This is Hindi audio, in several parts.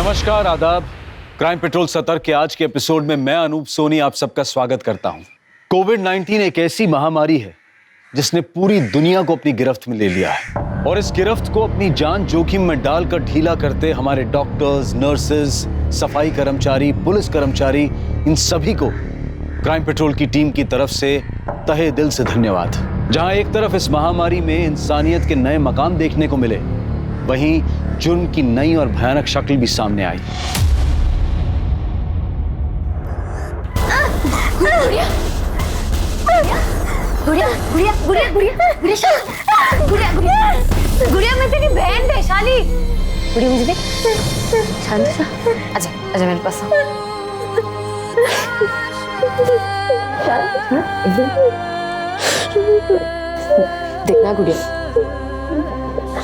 नमस्कार, आदाब। क्राइम पेट्रोल सतर्क के आज के एपिसोड में मैं अनूप सोनी आप सबका स्वागत करता हूं। कोविड-19 एक ऐसी महामारी है जिसने पूरी दुनिया को अपनी गिरफ्त में ले लिया है और इस गिरफ्त को अपनी जान जोखिम में डालकर ढीला करते हमारे डॉक्टर्स, नर्सेज, सफाई कर्मचारी, पुलिस कर्मचारी, इन सभी को क्राइम पेट्रोल की टीम की तरफ से तहे दिल से धन्यवाद। जहां एक तरफ इस महामारी में इंसानियत के नए मकाम देखने को मिले, वहीं जुर्म की नई और भयानक शक्ल भी सामने आई। गुड़िया, गुड़िया, गुड़िया, गुड़िया, गुड़िया, गुड़िया, गुड़िया, गुड़िया, मैं तेरी बहन वैशाली। गुड़िया मुझे देख, शांत सा, आजा, आजा मेरे पास। देखना गुड़िया,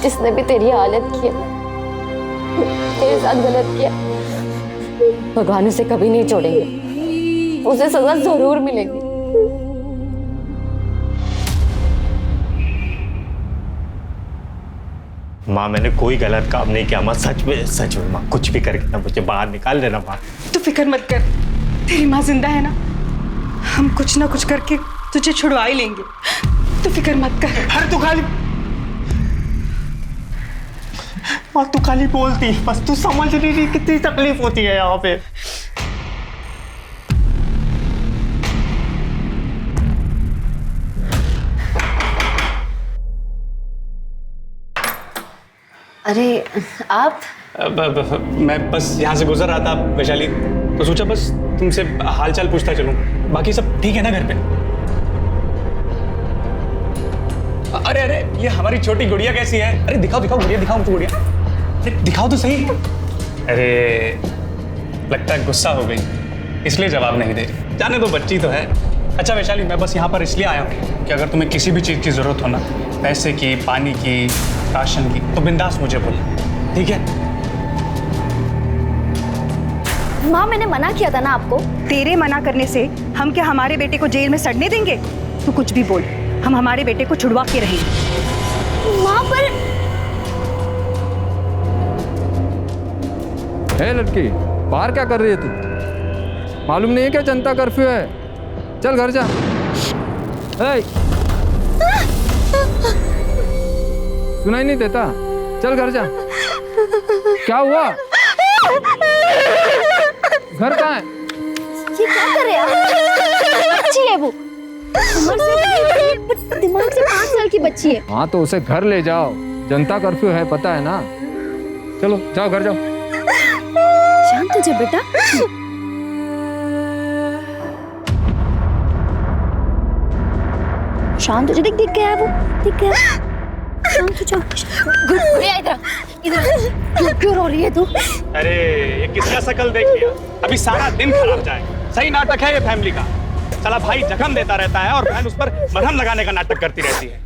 जिसने भी तेरी हालत की है, तेरे साथ गलत किया, भगवान उसे कभी नहीं छोड़ेंगे, उसे सजा जरूर मिलेगी। माँ, मैंने कोई गलत काम नहीं किया माँ, सच में माँ, कुछ भी करके ना मुझे बाहर निकाल देना माँ। तू फिक्र मत कर, तेरी माँ जिंदा है ना, हम कुछ ना कुछ करके तुझे छुड़वा ही लेंगे, तू फिक्र मत कर। अरे तू खाली माँ, तू खाली बोलती, बस तू समझ नहीं रही कितनी तकलीफ होती है यहाँ पे। अरे आप? मैं बस यहाँ से गुजर रहा था वैशाली, तो सोचा बस तुमसे हालचाल पूछता चलूं। बाकी सब ठीक है ना घर पे? अरे अरे, ये हमारी छोटी गुड़िया कैसी है? अरे दिखाओ दिखाओ गुड़िया, दिखाओ मुझे गुड़िया, दिखाओ तो सही। अरे लगता है गुस्सा हो गई, इसलिए जवाब नहीं दे रही। जाने दो, बच्ची तो है। अच्छा वैशाली, मैं बस यहाँ पर इसलिए आया हूँ कि अगर तुम्हें किसी भी चीज़ की ज़रूरत हो ना, पैसे की, पानी की, राशन की, तो बिंदास मुझे बोलो, ठीक है? माँ, मैंने मना किया था ना आपको। तेरे मना करने से हम क्या हमारे बेटे को जेल में सड़ने देंगे? तू कुछ भी बोल, हम हमारे बेटे को छुड़वा के रहेंगे। माँ पर है लड़की, बाहर क्या कर रही है तू? मालूम नहीं है क्या जनता कर्फ्यू है? चल घर जा। सुनाई नहीं देता? चल घर जा। क्या हुआ? घर कहाँ है? ये क्या कर रहे हैं? बच्ची है वो, उम्र से दिमाग से 5 साल की बच्ची है। हाँ तो उसे घर ले जाओ, जनता कर्फ्यू है, पता है ना। चलो जाओ घर जाओ। शांत हो जा बेटा। शांत हो जा, दिख गया है वो, दिख गया। शांत हो जा। गुड़िया इधर, इधर क्यों रो रही है तू? अरे ये किसका शकल देख लिया? अभी सारा दिन खराब जाए। सही नाटक है ये फैमिली का। साला भाई जख्म देता रहता है और बहन उस पर मरहम लगाने का नाटक करती रहती है।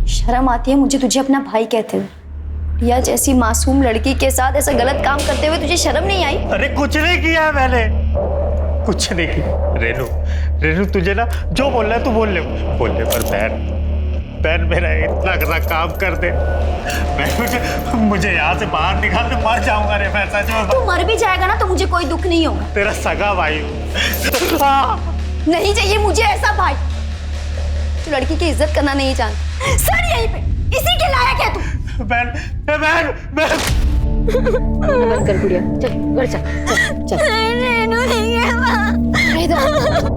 शर्म आती है मुझे तुझे अपना भाई कहते हुए। या जैसी मासूम लड़की के साथ ऐसा गलत काम करते हुए तुझे शर्म नहीं आई? अरे कुछ नहीं किया है मैंने, कुछ नहीं किया। रेनू, रेनू तुझे ना जो बोलना है तू बोल ले पर बहन मेरा इतना सा काम कर दे, मुझे यहाँ से बाहर निकाल दे, मर जाऊंगा रे मैं सच में। तू मर भी जाएगा ना तो मुझे कोई दुख नहीं होगा। तेरा सगा भाई हूँ। नहीं चाहिए मुझे ऐसा भाई। तू लड़की की इज्जत करना नहीं जानता। सर यहीं पे, इसी के लायक है तू। बहन बंद कर गुड़िया, चल घर चल। रेनू नहीं है वहाँ। इधर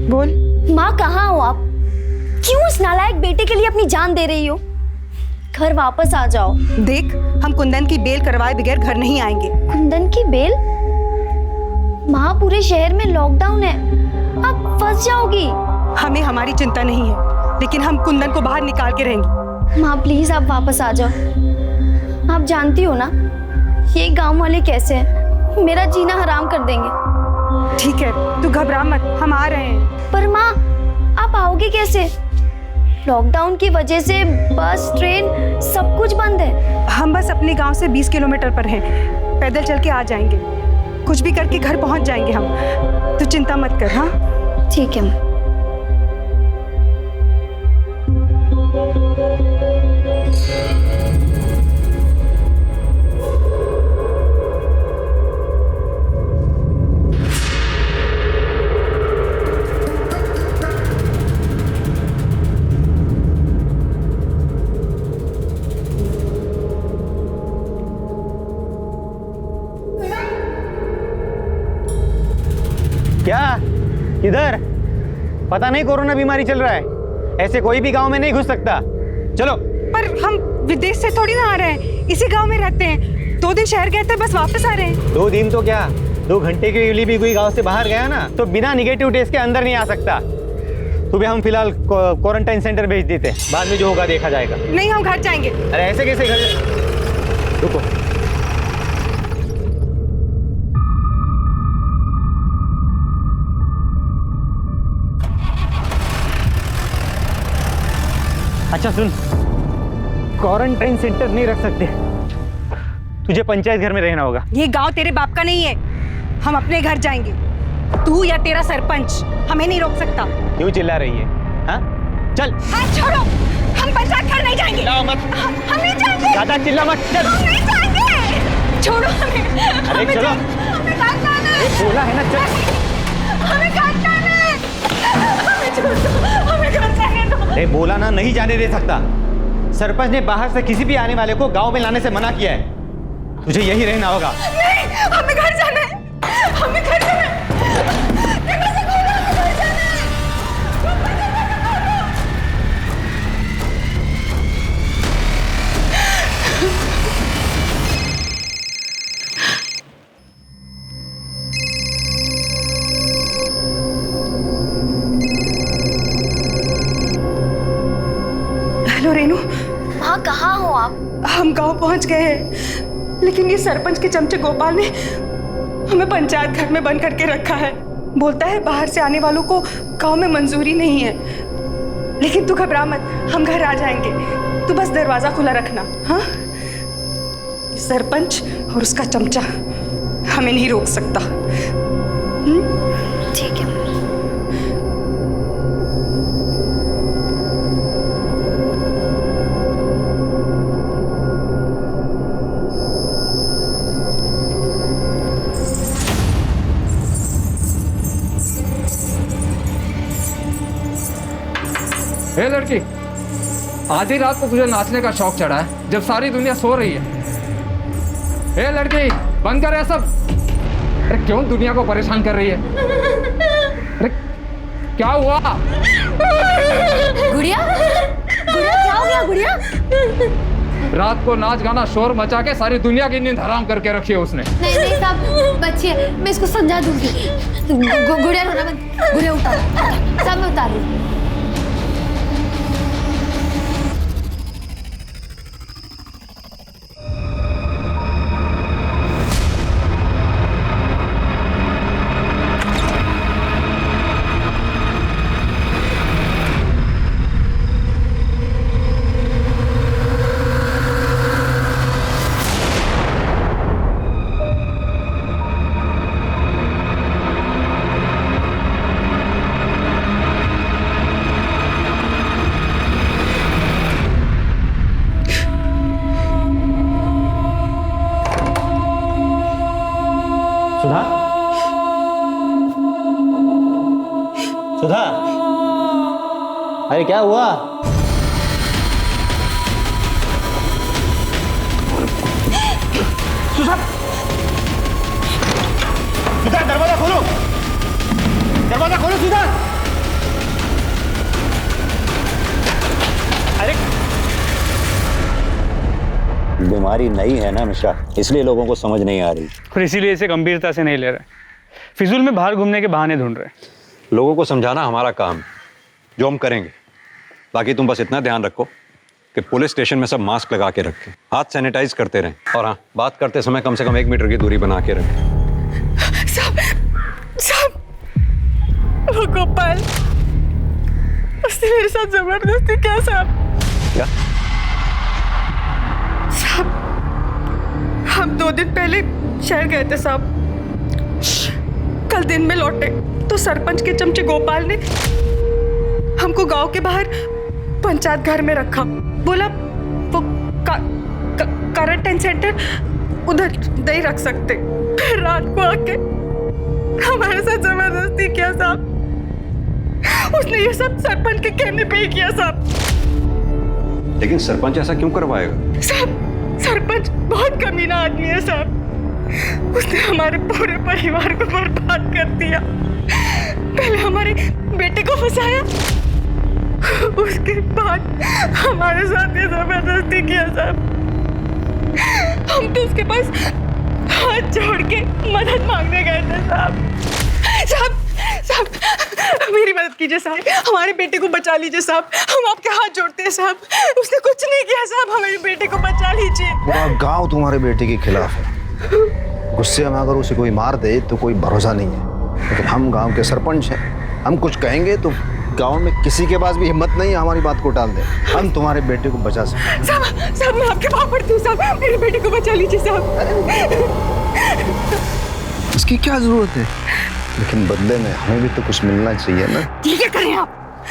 बोल। माँ, कहाँ हो आप? क्यों उस नालायक बेटे के लिए अपनी जान दे रही हो? घर वापस आ जाओ। देख, हम कुंदन की बेल करवाए बगैर घर नहीं आएंगे। कुंदन की बेल? माँ, पूरे शहर में लॉकडाउन है, आप फंस जाओगी। हमें हमारी चिंता नहीं है, लेकिन हम कुंदन को बाहर निकाल के रहेंगे। माँ प्लीज आप वापस आ जाओ। आप जानती हो ना ये गांव वाले कैसे हैं, मेरा जीना हराम कर देंगे। ठीक है, तू घबरा मत, हम आ रहे हैं। पर माँ आप आओगे कैसे? लॉकडाउन की वजह से बस ट्रेन सब कुछ बंद है। हम बस अपने गांव से 20 किलोमीटर पर हैं। पैदल चल के आ जाएंगे, कुछ भी करके घर पहुंच जाएंगे हम। तू चिंता मत कर। हाँ ठीक है। क्या किधर? पता नहीं कोरोना बीमारी चल रहा है, ऐसे कोई भी गांव में नहीं घुस सकता। चलो। पर हम विदेश से थोड़ी ना आ रहे हैं, इसी गांव में रहते हैं। 2 दिन शहर गए थे, बस वापस आ रहे हैं। 2 दिन तो क्या, 2 घंटे के लिए भी कोई गांव से बाहर गया ना तो बिना निगेटिव टेस्ट के अंदर नहीं आ सकता। तुम्हें हम फिलहाल क्वारंटाइन सेंटर भेज देते हैं, बाद में जो होगा देखा जाएगा। नहीं, हम घर जाएंगे। अरे ऐसे कैसे घर? रुको। अच्छा सुन, क्वारंटाइन सेंटर नहीं रख सकते, तुझे पंचायत घर में रहना होगा। ये गांव तेरे बाप का नहीं है, हम अपने घर जाएंगे। तू या तेरा सरपंच हमें नहीं रोक सकता। क्यों चिल्ला रही है? हाँ चल। हाथ छोड़ो, हम पंचायत घर नहीं जाएंगे। चिल्लाओ मत। हम नहीं जाएंगे। ज्यादा चिल्ला मत। चल। हम नहीं जाएंगे। छोड़ो हमें। अरे चलो। हमें घर जाना है। बोला है ना, चल। हमें घर जाना है। हमें छोड़ दो, हमें घर जाने दो। अरे बोला ना, नहीं जाने दे सकता। सरपंच ने बाहर से किसी भी आने वाले को गांव में लाने से मना किया है। तुझे यही रहना होगा। नहीं, हमें घर जाना है। हमें घर जाना है। कैसे बोला, हमें घर जाना है। हेलो रेनू। हाँ, कहाँ हो आप? हम गांव पहुंच गए हैं, लेकिन ये सरपंच के चमचे गोपाल ने हमें पंचायत घर में बंद करके रखा है। बोलता है बाहर से आने वालों को गांव में मंजूरी नहीं है। लेकिन तू घबरा मत, हम घर आ जाएंगे। तू बस दरवाजा खुला रखना। हाँ, सरपंच और उसका चमचा हमें नहीं रोक सकता। ठीक है। हे लड़की, आधी रात को तुझे नाचने का शौक चढ़ा है जब सारी दुनिया सो रही है। हे लड़की, बंद कर ये सब। अरे क्यों दुनिया को परेशान कर रही है? अरे क्या हुआ? गुड़िया, गुड़िया क्या हो गया गुड़िया? रात को नाच गाना शोर मचा के सारी दुनिया की नींद हराम करके रखी है उसने। नहीं नहीं साहब, बच्ची है, मैं इसको समझा दूंगी। गुड़िया रोना मत, गुड़िया उतार, सब मैं उतार लूँ। सुधा, सुधा, अरे क्या हुआ? सुधा, सुधा दरवाजा खोलो, दरवाजा खोलो सुधा। अरे बीमारी नई है ना मिश्रा, इसलिए लोगों को समझ नहीं आ रही और इसीलिए इसे गंभीरता से नहीं ले रहे, फिजूल में बाहर घूमने के बहाने ढूंढ रहे। लोगों को समझाना हमारा काम है, जो हम करेंगे। बाकी तुम बस इतना ध्यान रखो कि पुलिस स्टेशन में सब मास्क लगा के रखें, हाथ सैनिटाइज करते रहें, और हाँ, बात करते समय कम से कम 1 मीटर की दूरी बना के रखें। सब वो गोपाल उसने मेरे साथ जबरदस्ती किया साहब। क्या? साहब, हम 2 दिन पहले शहर गए थे साहब। कल दिन में लौटे तो सरपंच के चमचे गोपाल ने हमको गांव के बाहर पंचायत घर में रखा। बोला वो क्वारंटाइन सेंटर उधर नहीं रख सकते। फिर रात को आके हमारे साथ जबरदस्ती किया साहब। उसने ये सब सरपंच के कहने पे ही किया साहब। लेकिन सरपंच ऐसा क्यों करवाएगा? साहब, सरपंच बहुत कमीना आदमी है साहब। उसने हमारे पूरे परिवार को बर्बाद कर दिया। पहले हमारे बेटे को फंसाया, उसके बाद हमारे साथ ये जबरदस्ती किया साहब। हम तो उसके पास हाथ जोड़ के मदद मांगने गए थे साहब। साहब, साहब मेरी मदद कीजिए साहब, हमारे बेटे को बचा लीजिए साहब। हम आपके हाथ जोड़ते हैं साहब। उसने कुछ नहीं किया साहब, हमारे बेटे को बचा लीजिए। पूरा गांव तुम्हारे बेटे के खिलाफ है। गुस्से में अगर उसे कोई मार दे तो कोई भरोसा नहीं है, लेकिन हम गांव के सरपंच हैं। हम कुछ कहेंगे तो गांव में किसी के पास भी हिम्मत नहीं है हमारी बात को टाल दे। हम तुम्हारे बेटे को बचा सकते। साहब, साहब मैं आपके पाँव पड़ती हूँ साहब, मेरे बेटे को बचा लीजिए साहब। इसकी क्या जरूरत है? लेकिन बदले में हमें भी तो कुछ मिलना चाहिए ना। ये क्या कर रहे हैं आप?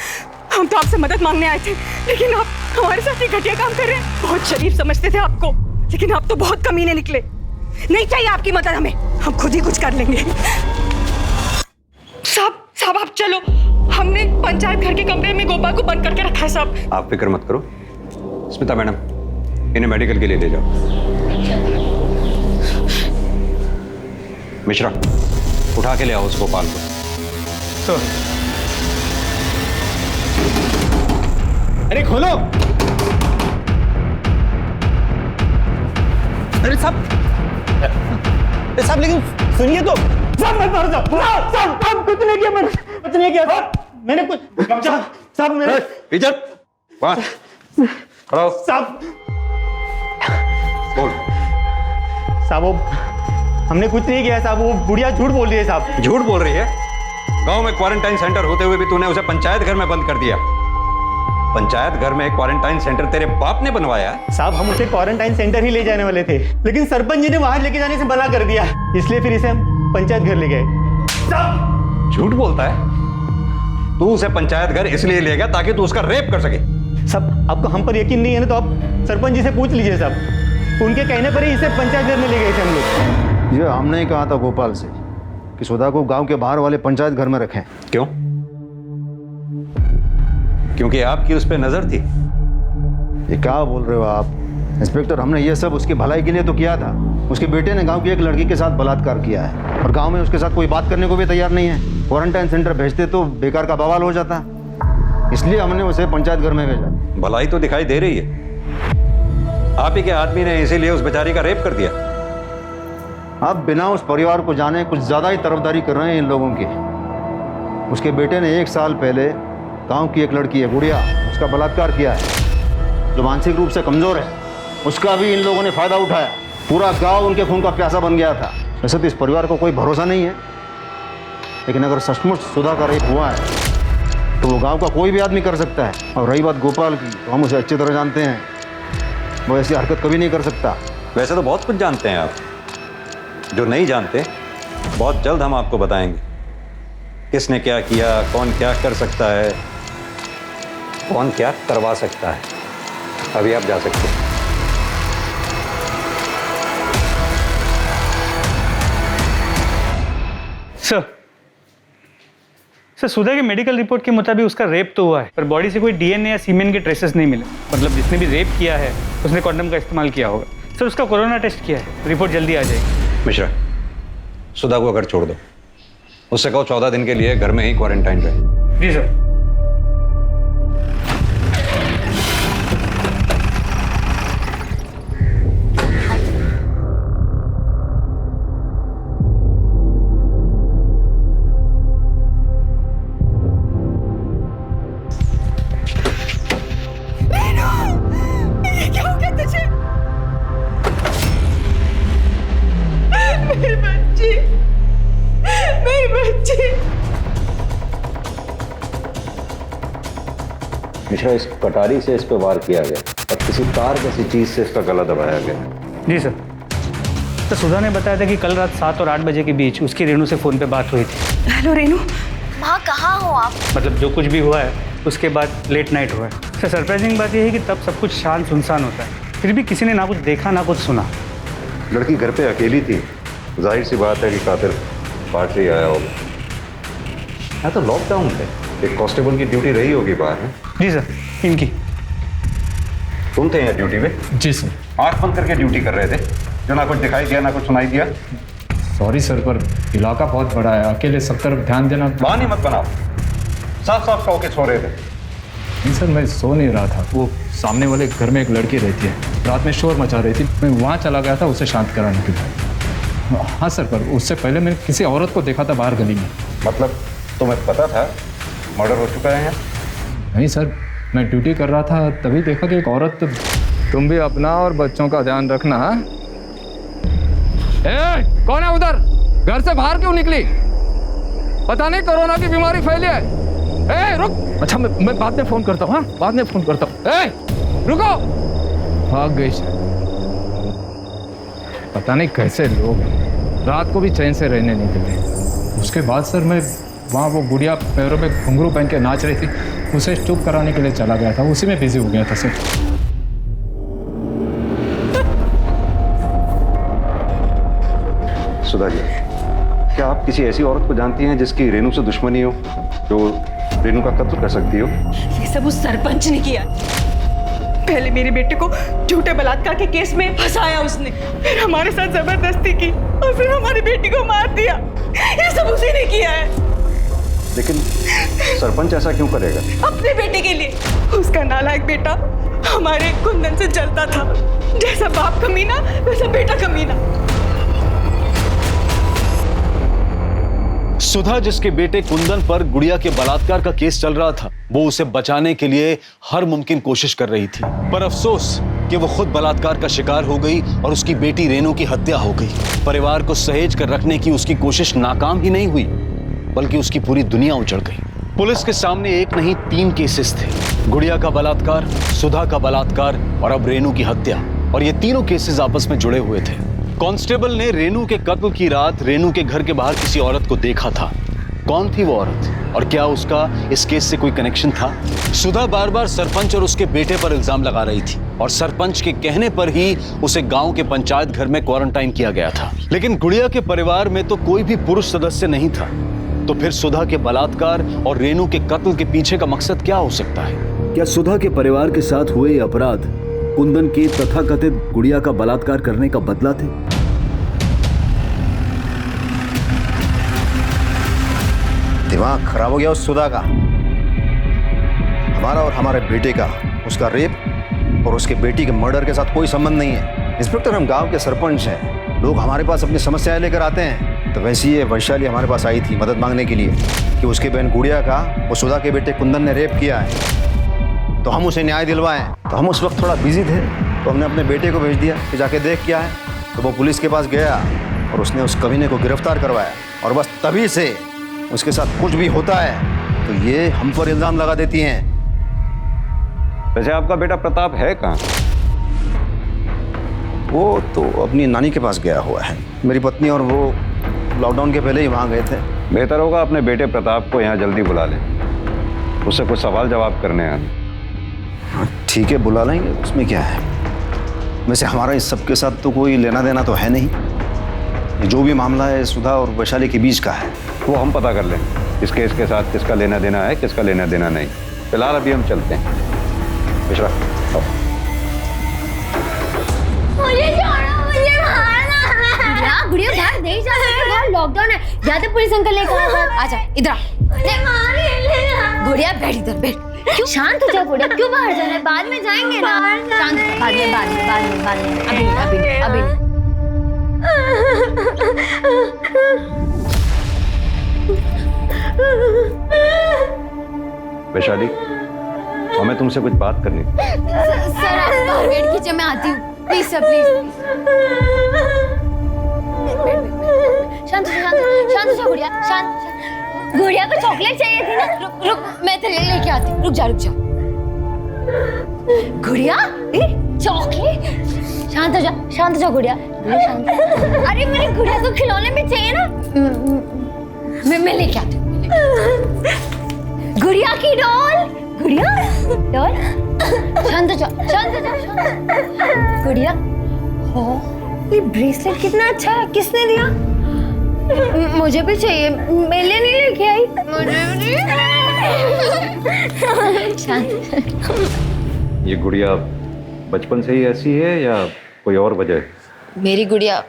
हम तो आपसे मदद मांगने आए थे, लेकिन आप हमारे साथ ये घटिया काम कर रहे हैं। बहुत शरीफ समझते थे आपको, लेकिन आप तो बहुत कमीने निकले। नहीं चाहिए आपकी मदद हमें, हम खुद ही कुछ कर लेंगे। साहब, साहब आप चलो। हमने पंचायत घर के कमरे में गोपाल को बंद करके रखा है साहब। आप फिक्र मत करो। स्मिता मैडम, इन्हें मेडिकल के लिए ले जाओ। मिश्रा, उठा के ले आओ उस गोपाल को। तो अरे खोलो। अरे साहब, लेकिन सुनिए तो। साहब मत मारो साहब। साहब कुछ नहीं किया मैंने, कुछ नहीं किया साहब। मैंने कुछ साहब मैंने इधर खड़ा हो। साहब, बोल। साहब वो हमने कुछ नहीं किया साहब। वो बुढ़िया झूठ बोल रही है साहब। झूठ बोल रही है? गांव में क्वारंटाइन सेंटर होते हुए भी तूने उसे पंचायत घर में बंद कर दिया। पंचायत घर में क्वारंटाइन सेंटर तेरे बाप ने बनवाया? साहब हम उसे क्वारंटाइन सेंटर ही ले जाने वाले थे, लेकिन सरपंच जी ने वहां लेके जाने से मना कर दिया, इसलिए फिर इसे हम पंचायत घर ले गए। साहब झूठ बोलता है? तू उसे पंचायत घर इसलिए ले गया ताकि तू उसका रेप कर सके? साहब आपको हम पर यकीन नहीं है ना, तो आप सरपंच जी से पूछ लीजिए साहब। उनके कहने पर ही इसे पंचायत घर में ले गए थे हम लोग। ये हमने ही कहा था गोपाल से कि सुधा को गांव के बाहर वाले पंचायत घर में रखें। क्यों? क्योंकि आपकी उस पर नजर थी। ये क्या बोल रहे हो आप इंस्पेक्टर? हमने ये सब उसकी भलाई के लिए तो किया था। उसके बेटे ने गांव की एक लड़की के साथ बलात्कार किया है और गांव में उसके साथ कोई बात करने को भी तैयार नहीं है। क्वारंटाइन सेंटर भेजते तो बेकार का बवाल हो जाता, इसलिए हमने उसे पंचायत घर में भेजा। भलाई तो दिखाई दे रही है। आप ही के आदमी ने इसीलिए उस बेचारी का रेप कर दिया। आप बिना उस परिवार को जाने कुछ ज़्यादा ही तरफदारी कर रहे हैं इन लोगों की। उसके बेटे ने 1 साल पहले गांव की एक लड़की है गुड़िया, उसका बलात्कार किया है, जो मानसिक रूप से कमज़ोर है। उसका भी इन लोगों ने फ़ायदा उठाया। पूरा गांव उनके खून का प्यासा बन गया था। वैसे तो इस परिवार को कोई भरोसा नहीं है, लेकिन अगर सचमुच सुधा का रेप हुआ है तो वो गांव का कोई भी आदमी कर सकता है। और रही बात गोपाल की, तो हम उसे अच्छी तरह जानते हैं। वो ऐसी हरकत कभी नहीं कर सकता। वैसे तो बहुत कुछ जानते हैं आप, जो नहीं जानते बहुत जल्द हम आपको बताएंगे। किसने क्या किया, कौन क्या कर सकता है, कौन क्या करवा सकता है। अभी आप जा सकते हैं। सर, सुधा के मेडिकल रिपोर्ट के मुताबिक उसका रेप तो हुआ है, पर बॉडी से कोई डीएनए या सीमेन के ट्रेसेस नहीं मिले। मतलब जिसने भी रेप किया है उसने कॉन्डम का इस्तेमाल किया होगा। सर उसका कोरोना टेस्ट किया है, रिपोर्ट जल्दी आ जाएगी। मिश्रा, सुधा को घर छोड़ दो। उससे कहो 14 दिन के लिए घर में ही क्वारंटाइन रहे। जी सर। पूछ रहा, इस कटारी से इस पर वार किया गया और किसी तार जैसी चीज से इसका गला दबाया गया। जी सर। तो सुधा ने बताया था कि कल रात 7 और 8 बजे के बीच उसकी रेनू से फ़ोन पे बात हुई थी। हेलो रेनू। माँ कहाँ हो आप? मतलब जो कुछ भी हुआ है उसके बाद लेट नाइट हुआ है। सर सरप्राइजिंग बात यह है कि तब सब कुछ शांत सुनसान होता है, फिर भी किसी ने ना कुछ देखा ना कुछ सुना। लड़की घर पे अकेली थी, जाहिर सी बात है कि कातिल बाहर से ही आया होगा। यहाँ तो लॉकडाउन है, एक कांस्टेबल की ड्यूटी रही होगी बाहर में। जी सर, इनकी। तुम थे यहाँ ड्यूटी पे? जी सर। आंख बंद करके ड्यूटी कर रहे थे, जो ना कुछ दिखाई दिया ना कुछ सुनाई दिया। सॉरी सर, पर इलाका बहुत बड़ा है, अकेले सब तरफ ध्यान देना। बहाने मत बनाओ, साफ साफ सो के सो रहे थे। नहीं सर, मैं सो नहीं रहा था। वो सामने वाले घर में एक लड़की रहती है, रात में शोर मचा रही थी, मैं वहाँ चला गया था उसे शांत कराने के लिए। हाँ सर, पर उससे पहले मैंने किसी औरत को देखा था बाहर गली में। मतलब तुम्हें पता था मर्डर हो चुका है यहाँ? नहीं सर, मैं ड्यूटी कर रहा था, तभी देखा कि एक औरत। तुम भी अपना और बच्चों का ध्यान रखना। हाँ, कौन है उधर? घर से बाहर क्यों निकली? पता नहीं कोरोना की बीमारी फैली है। रुक। अच्छा, मैं बाद में फोन करता हूँ। हाँ, बाद में फोन करता हूँ। रुको। भाग गई। पता नहीं कैसे लोग रात को भी चैन से रहने नहीं देते। उसके बाद सर मैं वहाँ वो गुड़िया पैरों में घुंघरू पहन के नाच रही थी, उसे चुप कराने के लिए चला गया था, उसी में बिजी हो गया था सर। सुधा जी, क्या आप किसी ऐसी औरत को जानती हैं जिसकी रेनू से दुश्मनी हो, जो रेनू का कत्ल कर सकती हो? ये सब उस सरपंच ने किया। पहले मेरे बेटे को झूठे बलात्कार के केस में फंसाया उसने, फिर हमारे साथ जबरदस्ती की और फिर हमारी बेटी को मार दिया। ये सब उसी ने किया है। लेकिन सरपंच ऐसा क्यों करेगा? अपने बेटे के लिए। उसका नालायक बेटा हमारे कुंदन से जलता था। जैसा बाप कमीना वैसा बेटा कमीना। सुधा जिसके बेटे कुंदन पर गुड़िया के बलात्कार का केस चल रहा था, वो उसे बचाने के लिए हर मुमकिन कोशिश कर रही थी, पर अफसोस कि वो खुद बलात्कार का शिकार हो गई और उसकी बेटी रेनू की हत्या हो गई। परिवार को सहेज कर रखने की उसकी कोशिश नाकाम ही नहीं हुई, बल्कि उसकी पूरी दुनिया उजड़ गई। पुलिस के सामने एक नहीं 3 केसेस थे, गुड़िया का बलात्कार, सुधा का बलात्कार और अब रेनू की हत्या, और ये तीनों केसेस आपस में जुड़े हुए थे। कांस्टेबल ने रेनू के कत्ल की रात रेनू के घर के बाहर किसी औरत को देखा था। कौन थी वो औरत और क्या उसका इस केस से कोई कनेक्शन था? सुधा बार बार सरपंच और उसके बेटे पर इल्जाम लगा रही थी और सरपंच के कहने पर ही उसे गांव के पंचायत घर में क्वारंटाइन किया गया था। लेकिन गुड़िया के परिवार में तो कोई भी पुरुष सदस्य नहीं था, तो फिर सुधा के बलात्कार और रेनू के कत्ल के पीछे का मकसद क्या हो सकता है? क्या सुधा के परिवार के साथ हुए अपराध कुंदन के तथाकथित गुड़िया का बलात्कार करने का बदला थे? दिमाग खराब हो गया उस सुधा का। हमारा और हमारे बेटे का उसका रेप और उसके बेटी के मर्डर के साथ कोई संबंध नहीं है। इंस्पेक्टर, हम गांव के सरपंच हैं, लोग हमारे पास अपनी समस्याएं लेकर आते हैं। तो वैसे ही ये वैशाली हमारे पास आई थी मदद मांगने के लिए कि उसकी बहन गुड़िया का वो सुधा के बेटे कुंदन ने रेप किया है, तो हम उसे न्याय दिलवाएं। तो हम उस वक्त थोड़ा बिजी थे, तो हमने अपने बेटे को भेज दिया कि जाके देख क्या है। तो वो पुलिस के पास गया और उसने उस कमीने को गिरफ्तार करवाया, और बस तभी से उसके साथ कुछ भी होता है तो ये हम पर इल्जाम लगा देती हैं। वैसे आपका बेटा प्रताप है कहाँ? वो तो अपनी नानी के पास गया हुआ है। मेरी पत्नी और वो लॉकडाउन के पहले ही वहाँ गए थे। बेहतर होगा अपने बेटे प्रताप को यहाँ जल्दी बुला लें, उससे कुछ सवाल जवाब करने हैं। ठीक है, बुला लेंगे, उसमें क्या है। वैसे हमारा इस सब के साथ तो कोई लेना देना तो है नहीं। जो भी मामला है सुधा और वैशाली के बीच का है, वो हम पता कर लें। इस केस के साथ किसका लेना देना है, किसका लेना देना नहीं। फिलहाल अभी हम चलते हैं। मिश्रा, आओ। मुझे छोड़ो, मुझे मारना है। गुड़िया बाहर नहीं जा सकती, बाहर लॉकडाउन है। जाते पुलिस अंकल ने कहा। आजा इधर आ। गुड़िया बैठ इधर, बैठ। क्यों शांत हो जा गुड़िया, क्यों बाहर जाना है? बाद में जाएंगे ना। शांत, बाद में अभी वैशाली, हमें तुमसे कुछ बात करनी थी। सर आप बाहर वेट कीजिए, मैं आती हूँ। Please sir, please. शांत हो जा गुड़िया, शांत। गुड़िया को चॉकलेट चाहिए थी ना। रुक, मैं तेरे लिए लेके आती हूँ। रुक जा। गुड़िया चॉकलेट। शांत हो जा गुड़िया, शांत। अरे मेरी गुड़िया को खिलौने में चाहिए ना, मैं लेके आती हूँ। गुड़िया की डॉल, गुड़िया डॉल। शांत हो जा। गुड़िया, हो ये ब्रेसलेट कितना अच्छा है, किसने दिया? मुझे भी चाहिए, मेरे लिए नहीं लेके आई। मुझे भी नहीं। शांत। ये गुड़िया बचपन से ही ऐसी है या कोई और वजह है? मेरी गुड़िया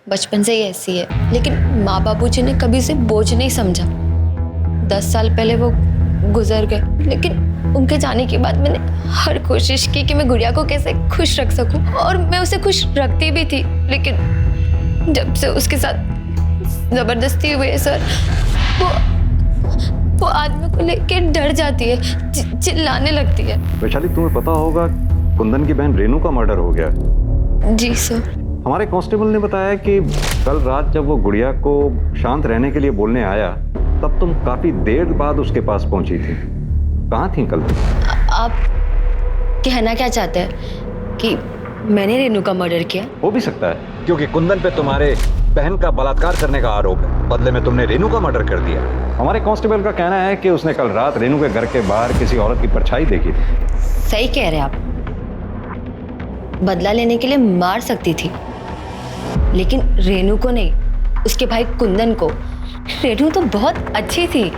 बचपन से ही ऐसी है, लेकिन माँ बाबूजी ने कभी उसे बोझ नहीं समझा। 10 साल पहले वो गुजर गए, लेकिन उनके जाने के बाद मैंने हर कोशिश की कि मैं गुड़िया को कैसे खुश रख सकूं, और मैं उसे खुश रखती भी थी। लेकिन जब से उसके साथ जबरदस्ती हुई है सर, वो आदमी को लेके डर जाती है, चिल्लाने लगती है। वैशाली, तुम्हें पता होगा कुंदन की बहन रेनू का मर्डर हो गया। जी सर। हमारे कांस्टेबल ने बताया कि कल रात जब वो गुड़िया को शांत रहने के लिए बोलने आया, तब तुम काफी देर बाद उसके पास पहुंची थी। कहाँ थी कल? आप कहना क्या चाहते हैं कि मैंने रेनू का मर्डर किया? हो भी सकता है, क्योंकि कुंदन पे तुम्हारे बहन का बलात्कार करने का आरोप है। बदले में तुमने रेनू का मर्डर कर दिया। हमारे कांस्टेबल का कहना है कि उसने कल रात रेनू के घर के बाहर किसी औरत की परछाई देखी थी। सही कह रहे हैं आप। बदला लेने के लिए मार सकती थी, लेकिन रेनू को नहीं, उसके भाई कुंदन को। रेनू तो बहुत अच्छी थी,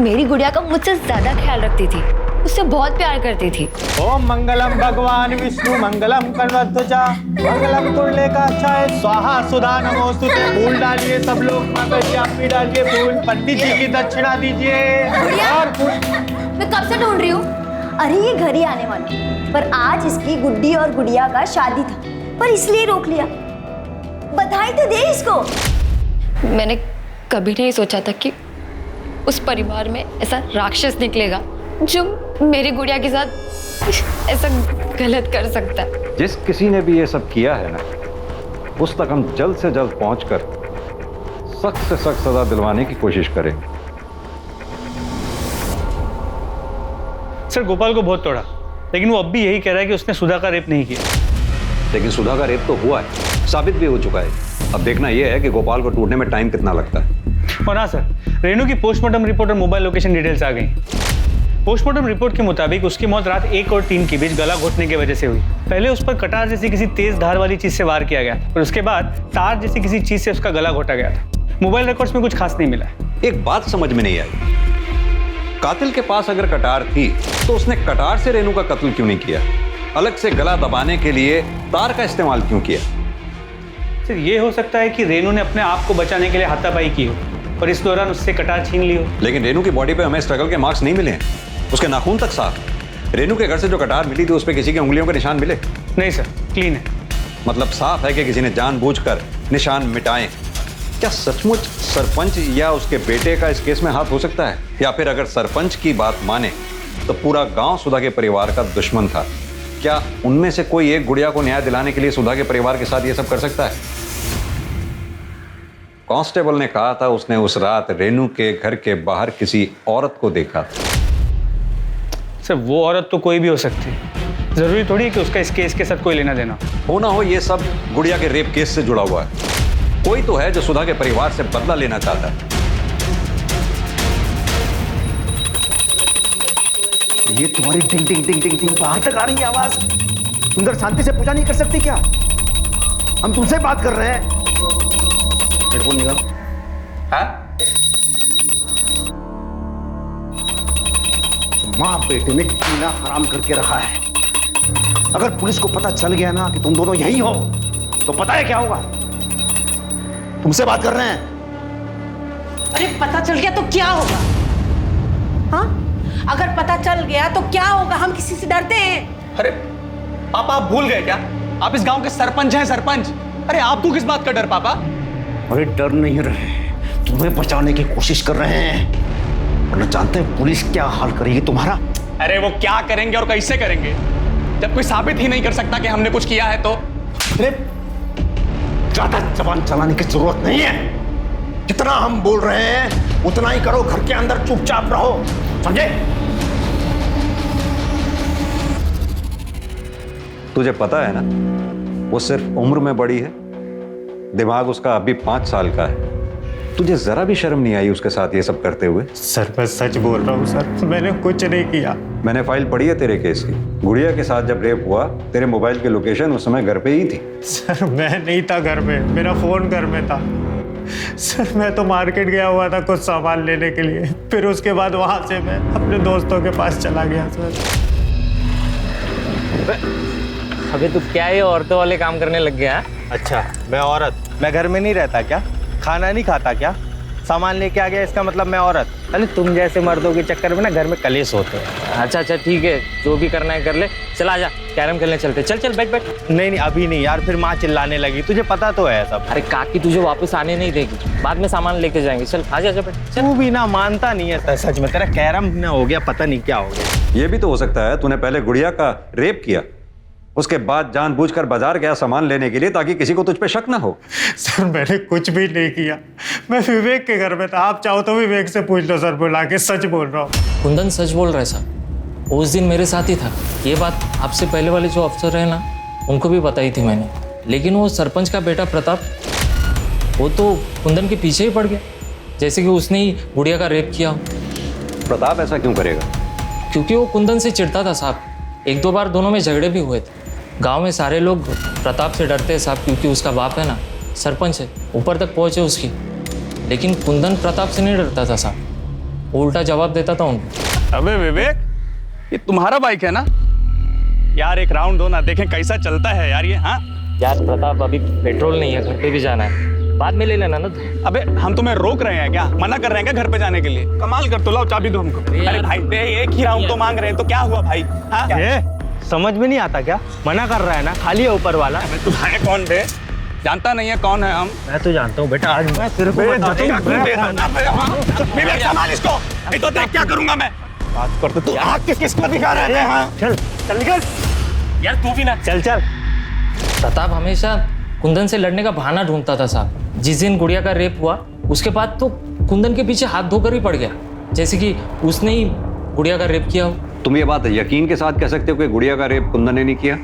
मेरी गुड़िया का मुझसे ज्यादा ख्याल रखती थी, उससे बहुत प्यार करती थी। ओम मंगलम भगवान विष्णु मंगलम कन्वध्वजा मंगलम तुल्यकाक्षाय स्वाहा सुधा नमोस्तुते। फूल डालिए सब लोग, माता जी आप भी डालिए फूल। पंडित जी की दक्षिणा दीजिए। और मैं कब से ढूंढ रही हूँ। अरे ये घर ही आने वाली, पर आज इसकी गुड्डी और गुड़िया का शादी था, पर इसलिए रोक लिया। बधाई तो दे इसको। मैंने कभी नहीं सोचा था कि उस परिवार में ऐसा राक्षस निकलेगा जो मेरी गुड़िया के साथ ऐसा गलत कर सकता है। जिस किसी ने भी ये सब किया है ना, उस तक हम जल्द से जल्द पहुंचकर सख्त से सख्त सजा दिलवाने की कोशिश करें। सर, गोपाल को बहुत तोड़ा, लेकिन वो अब भी यही कह रहा है कि उसने सुधा का रेप नहीं किया। लेकिन सुधा का रेप तो हुआ है, साबित भी हो चुका है। अब देखना यह है कि गोपाल को टूटने में टाइम कितना लगता है। और हाँ सर, रेनू की पोस्टमार्टम रिपोर्ट और मोबाइल लोकेशन डिटेल्स आ गई। पोस्टमार्टम रिपोर्ट के मुताबिक उसकी मौत रात 1 और 3 के बीच गला घोटने की वजह से हुई। पहले उस पर कटार जैसी किसी तेज धार वाली चीज से वार किया गया और उसके बाद तार जैसी किसी चीज से उसका गला घोटा गया था। मोबाइल रिकॉर्ड्स में कुछ खास नहीं मिला है। एक बात समझ में नहीं आई, कातिल के पास अगर कटार थी तो उसने कटार से रेनू का कत्ल क्यों नहीं किया? अलग से गला दबाने के लिए तार का इस्तेमाल क्यों किया? सर, ये हो सकता है कि रेनू ने अपने आप को बचाने के लिए हाथापाई की हो और इस दौरान उससे कटार छीन ली हो। लेकिन रेनू की बॉडी पे हमें स्ट्रगल के मार्क्स नहीं मिले हैं, उसके नाखून तक साफ। रेनू के घर से जो कटार मिली थी उस पर किसी की उंगलियों के निशान मिले? नहीं सर, क्लीन है। मतलब साफ है कि किसी ने जानबूझकर निशान मिटाए। क्या सचमुच सरपंच या उसके बेटे का इस केस में हाथ हो सकता है? या फिर अगर सरपंच की बात माने तो पूरा गांव सुधा के परिवार का दुश्मन था। क्या उनमें से कोई एक गुड़िया को न्याय दिलाने के लिए सुधा के परिवार के साथ ये सब कर सकता है? कांस्टेबल ने कहा था उसने उस रात रेनू के घर के बाहर किसी औरत को देखा था। सर, वो औरत तो कोई भी हो सकती है, जरूरी थोड़ी है कि उसका इस केस के साथ कोई लेना देना हो ना हो। ये सब गुड़िया के रेप केस से जुड़ा हुआ है। कोई तो है जो सुधा के परिवार से बदला लेना चाहता है। ये तुम्हारी टिंग टिंग टिंग टिंग टिंग बाहर तक आ रही है आवाज। सुंदर शांति से पूजा नहीं कर सकती क्या? हम तुमसे बात कर रहे हैं। हेडफोन निकाल। हाँ? माँ बेटे ने जीना हराम करके रखा है। अगर पुलिस को पता चल गया ना कि तुम दोनों यही हो तो पता है क्या होगा? तुमसे बात कर रहे हैं। अरे पता चल गया तो क्या होगा? हाँ, अगर पता चल गया तो क्या होगा? हम किसी से डरते हैं? अरे पापा, आप भूल गए क्या? आप इस गांव के सरपंच हैं, सरपंच। अरे आपको किस बात का डर पापा? अरे डर नहीं रहे, तुम्हें बचाने की कोशिश कर रहे हैं। और जानते हैं पुलिस क्या हाल करेगी तुम्हारा? अरे वो क्या करेंगे और कैसे करेंगे जब कोई साबित ही नहीं कर सकता कि हमने कुछ किया है तो? अरे ज्यादा जबान चलाने की जरूरत नहीं है। जितना हम बोल रहे हैं उतना ही करो। घर के अंदर चुपचाप रहो, समझे? तुझे पता है ना, वो सिर्फ उम्र में बड़ी है, दिमाग उसका अभी 5 साल का है। तुझे जरा भी शर्म नहीं आई उसके साथ ये सब करते हुए? सर मैं सच बोल रहा हूँ सर, मैंने कुछ नहीं किया। मैंने फाइल पढ़ी है तेरे केस की। गुड़िया के साथ जब रेप हुआ, तेरे मोबाइल की लोकेशन उस समय घर पे ही थी। सर मैं नहीं था घर में, मेरा फोन घर में था। सर मैं तो मार्केट गया हुआ था कुछ सामान लेने के लिए, फिर उसके बाद वहां से मैं अपने दोस्तों के पास चला गया सर। अबे तू क्या ये औरतों वाले काम करने लग गया? अच्छा मैं औरत, मैं घर में नहीं रहता क्या? खाना नहीं खाता क्या? सामान लेके आ गया इसका मतलब मैं औरत? अरे तुम जैसे मर्दों के चक्कर में ना घर में कलेश होते हैं। अच्छा अच्छा ठीक है, जो भी करना है कर ले। चल आजा, कैरम खेलने चलते। चल चल बैठ बैठ। नहीं अभी नहीं यार, फिर माँ चिल्लाने लगी, तुझे पता तो है सब। अरे काकी तुझे वापस आने नहीं देगी, बाद में सामान लेके जाएंगे। चल आजा आजा बैठ। चल। तू भी ना मानता नहीं है सच में, तेरा कैरम ना हो गया, पता नहीं क्या हो गया। ये भी तो हो सकता है तूने पहले गुड़िया का रेप किया, उसके बाद जानबूझकर बाजार गया सामान लेने के लिए ताकि किसी को तुझ पे शक ना हो। सर मैंने कुछ भी नहीं किया, मैं विवेक के घर में था। आप चाहो तो विवेक से पूछ लो सर, बुला के सच बोल रहा हूँ। कुंदन सच बोल रहा है साहब, उस दिन मेरे साथ ही था। ये बात आपसे पहले वाले जो अफसर है ना, उनको भी बताई थी मैंने। लेकिन वो सरपंच का बेटा प्रताप, वो तो कुंदन के पीछे ही पड़ गया, जैसे कि उसने ही गुड़िया का रेप किया हो। प्रताप ऐसा क्यों करेगा? क्योंकि वो कुंदन से चिढ़ता था साहब। 1-2 बार दोनों में झगड़े भी हुए थे। गांव में सारे लोग प्रताप से डरते हैं साहब, क्योंकि उसका बाप है ना सरपंच है, ऊपर तक पहुंचे उसकी। लेकिन कुंदन प्रताप से नहीं डरता था साहब, वो उल्टा जवाब देता था उनको। अबे विवेक, ये तुम्हारा बाइक है ना यार? एक राउंड दो ना, देखें कैसा चलता है यार ये। हाँ यार प्रताप, अभी पेट्रोल नहीं है, घर पे भी जाना है, बाद में ले लेना ना तू। अबे हम तुम्हें रोक रहे हैं क्या? मना कर रहे हैं क्या घर पे जाने के लिए? कमाल कर, तो लाओ चाबी दो हमको। अरे भाई दे, एक ही राउंड तो मांग रहे हैं, तो क्या हुआ भाई? हाँ समझ में नहीं आता क्या? मना कर रहा है ना, खाली है ऊपर वाला। तू है कौन बे? जानता नहीं है कौन है हम? मैं तो जानता हूँ बेटा, आज मैं तेरे को संभाल इसको, नहीं तो देख क्या करूंगा मैं। बात करते तू आग किसको दिखा रहा है? हाँ चल चल निकल यार तू भी ना चल चल। प्रताप हमेशा कुंदन से लड़ने का बहाना ढूंढता था साहब। जिस दिन गुड़िया का रेप हुआ, उसके बाद तो कुंदन के पीछे हाथ धोकर ही पड़ गया, जैसे कि उसने ही गुड़िया का रेप किया हो। तुम ये बात यकीन के साथ कह सकते हो कि गुड़िया का रेप कुंदन ने नहीं किया?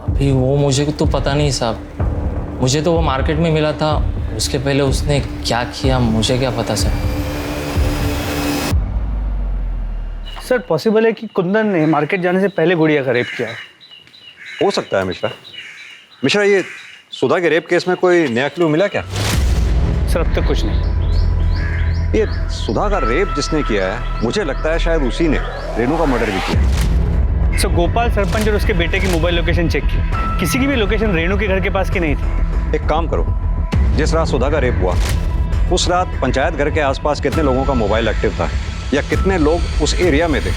अभी वो मुझे तो पता नहीं साहब, मुझे तो वो मार्केट में मिला था। उसके पहले उसने क्या किया मुझे क्या पता सर। सर पॉसिबल है कि कुंदन ने मार्केट जाने से पहले गुड़िया का रेप किया है। हो सकता है मिश्रा। मिश्रा, ये सुधा के रेप केस में कोई नया क्लू मिला क्या? सर अब तक कुछ नहीं। ये सुधा का रेप जिसने किया है, मुझे लगता है शायद उसी ने रेणु का मर्डर भी किया। सर गोपाल सरपंच और उसके बेटे की मोबाइल लोकेशन चेक की, किसी की भी लोकेशन रेणु के घर के पास की नहीं थी। एक काम करो, जिस रात सुधा का रेप हुआ, उस रात पंचायत घर के आसपास कितने लोगों का मोबाइल एक्टिव था, या कितने लोग उस एरिया में थे,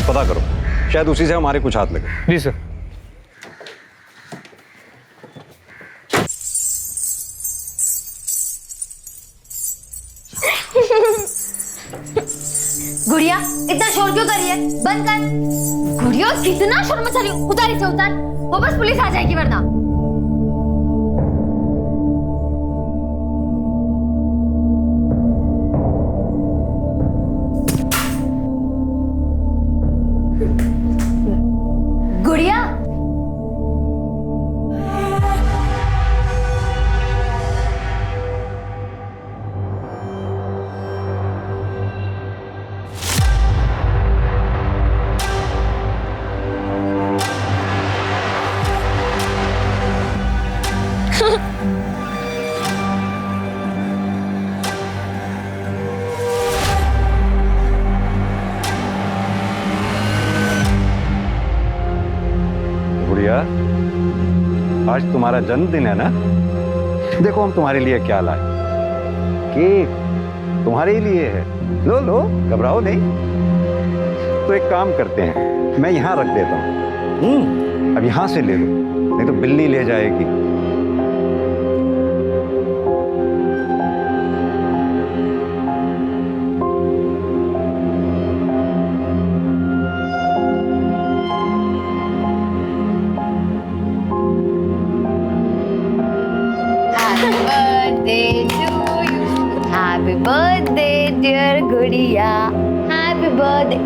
पता करो। शायद उसी से हमारे कुछ हाथ लगे। जी सर। गुड़िया इतना शोर क्यों कर रही है? बंद कर। गुड़िया कितना शोर मचा रही है? उतार इसे उतार, वो बस पुलिस आ जाएगी वरना। गुड़िया गुड़िया, आज तुम्हारा जन्मदिन है ना? देखो हम तुम्हारे लिए क्या लाए। केक तुम्हारे ही लिए है, लो लो, घबराओ नहीं। तो एक काम करते हैं, मैं यहाँ रख देता हूँ, अब यहाँ से ले लो, नहीं तो बिल्ली ले जाएगी। Happy birthday, dear गुड़िया. Happy birthday.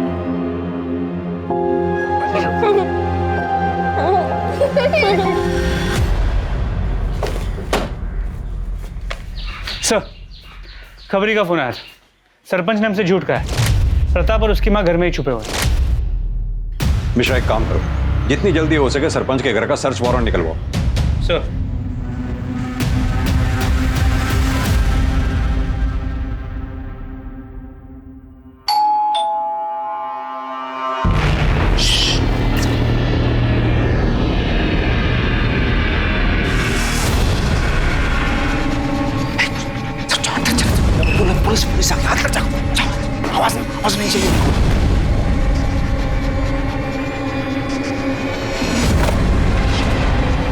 सर, खबरी का फोन आया था। सरपंच ने हमसे झूठ कहा है। प्रताप और उसकी माँ घर में ही छुपे हुए हैं। मिश्रा, एक काम करो, जितनी जल्दी हो सके सरपंच के घर का सर्च वारंट निकलवाओ। सर, पुलिस आके हाथ लग जाओ। आवाज नहीं चाहिए।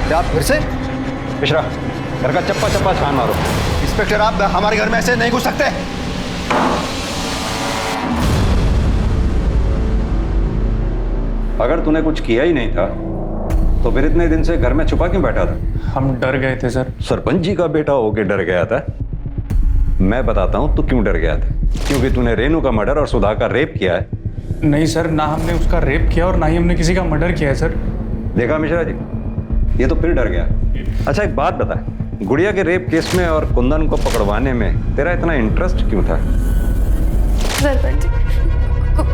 क्या आप फिर से? मिश्रा, घर का चप्पा चप्पा छान मारो। इंस्पेक्टर, आप हमारे घर में ऐसे नहीं घुस सकते। अगर तूने कुछ किया ही नहीं था तो फिर इतने दिन से घर में छुपा क्यों बैठा था? हम डर गए थे सर। सरपंच जी का बेटा होके डर गया था? मैं बताता हूं तू क्यों डर गया था। क्योंकि तूने रेनू का मर्डर और सुधा का रेप किया है। नहीं सर, ना हमने उसका रेप किया और ना ही हमने किसी का मर्डर किया है सर। देखा मिश्रा जी, ये तो फिर डर गया। अच्छा, एक बात बता, गुड़िया के रेप केस में और कुंदन को पकड़वाने में तेरा इतना इंटरेस्ट क्यों था? सरपंच,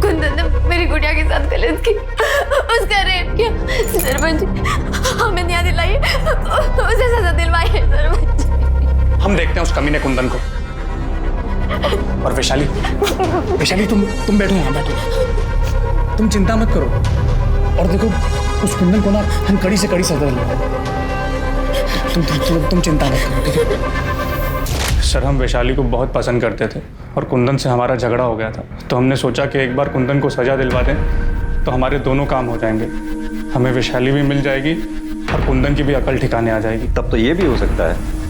कुंदन ने मेरी गुड़िया के साथ गलत की, उसका रेप किया। सरपंच, हमें न्याय दिलाइए, उसे सजा दिलवाइए सरपंच। हम देखते हैं उस कमीने कुंदन को। और वैशाली, तुम बैठो यहाँ, बैठो। तुम चिंता मत करो। और देखो, उस कुंदन को ना हम कड़ी से कड़ी सजा दिलवाएंगे। तुम चिंता मत करो, ठीक है? सर, हम वैशाली को बहुत पसंद करते थे और कुंदन से हमारा झगड़ा हो गया था। तो हमने सोचा कि एक बार कुंदन को सजा दिलवा दें तो हमारे दोनों काम हो जाएंगे। हमें वैशाली भी मिल जाएगी और कुंदन की भी अकल ठिकाने आ जाएगी। तब तो ये भी हो सकता है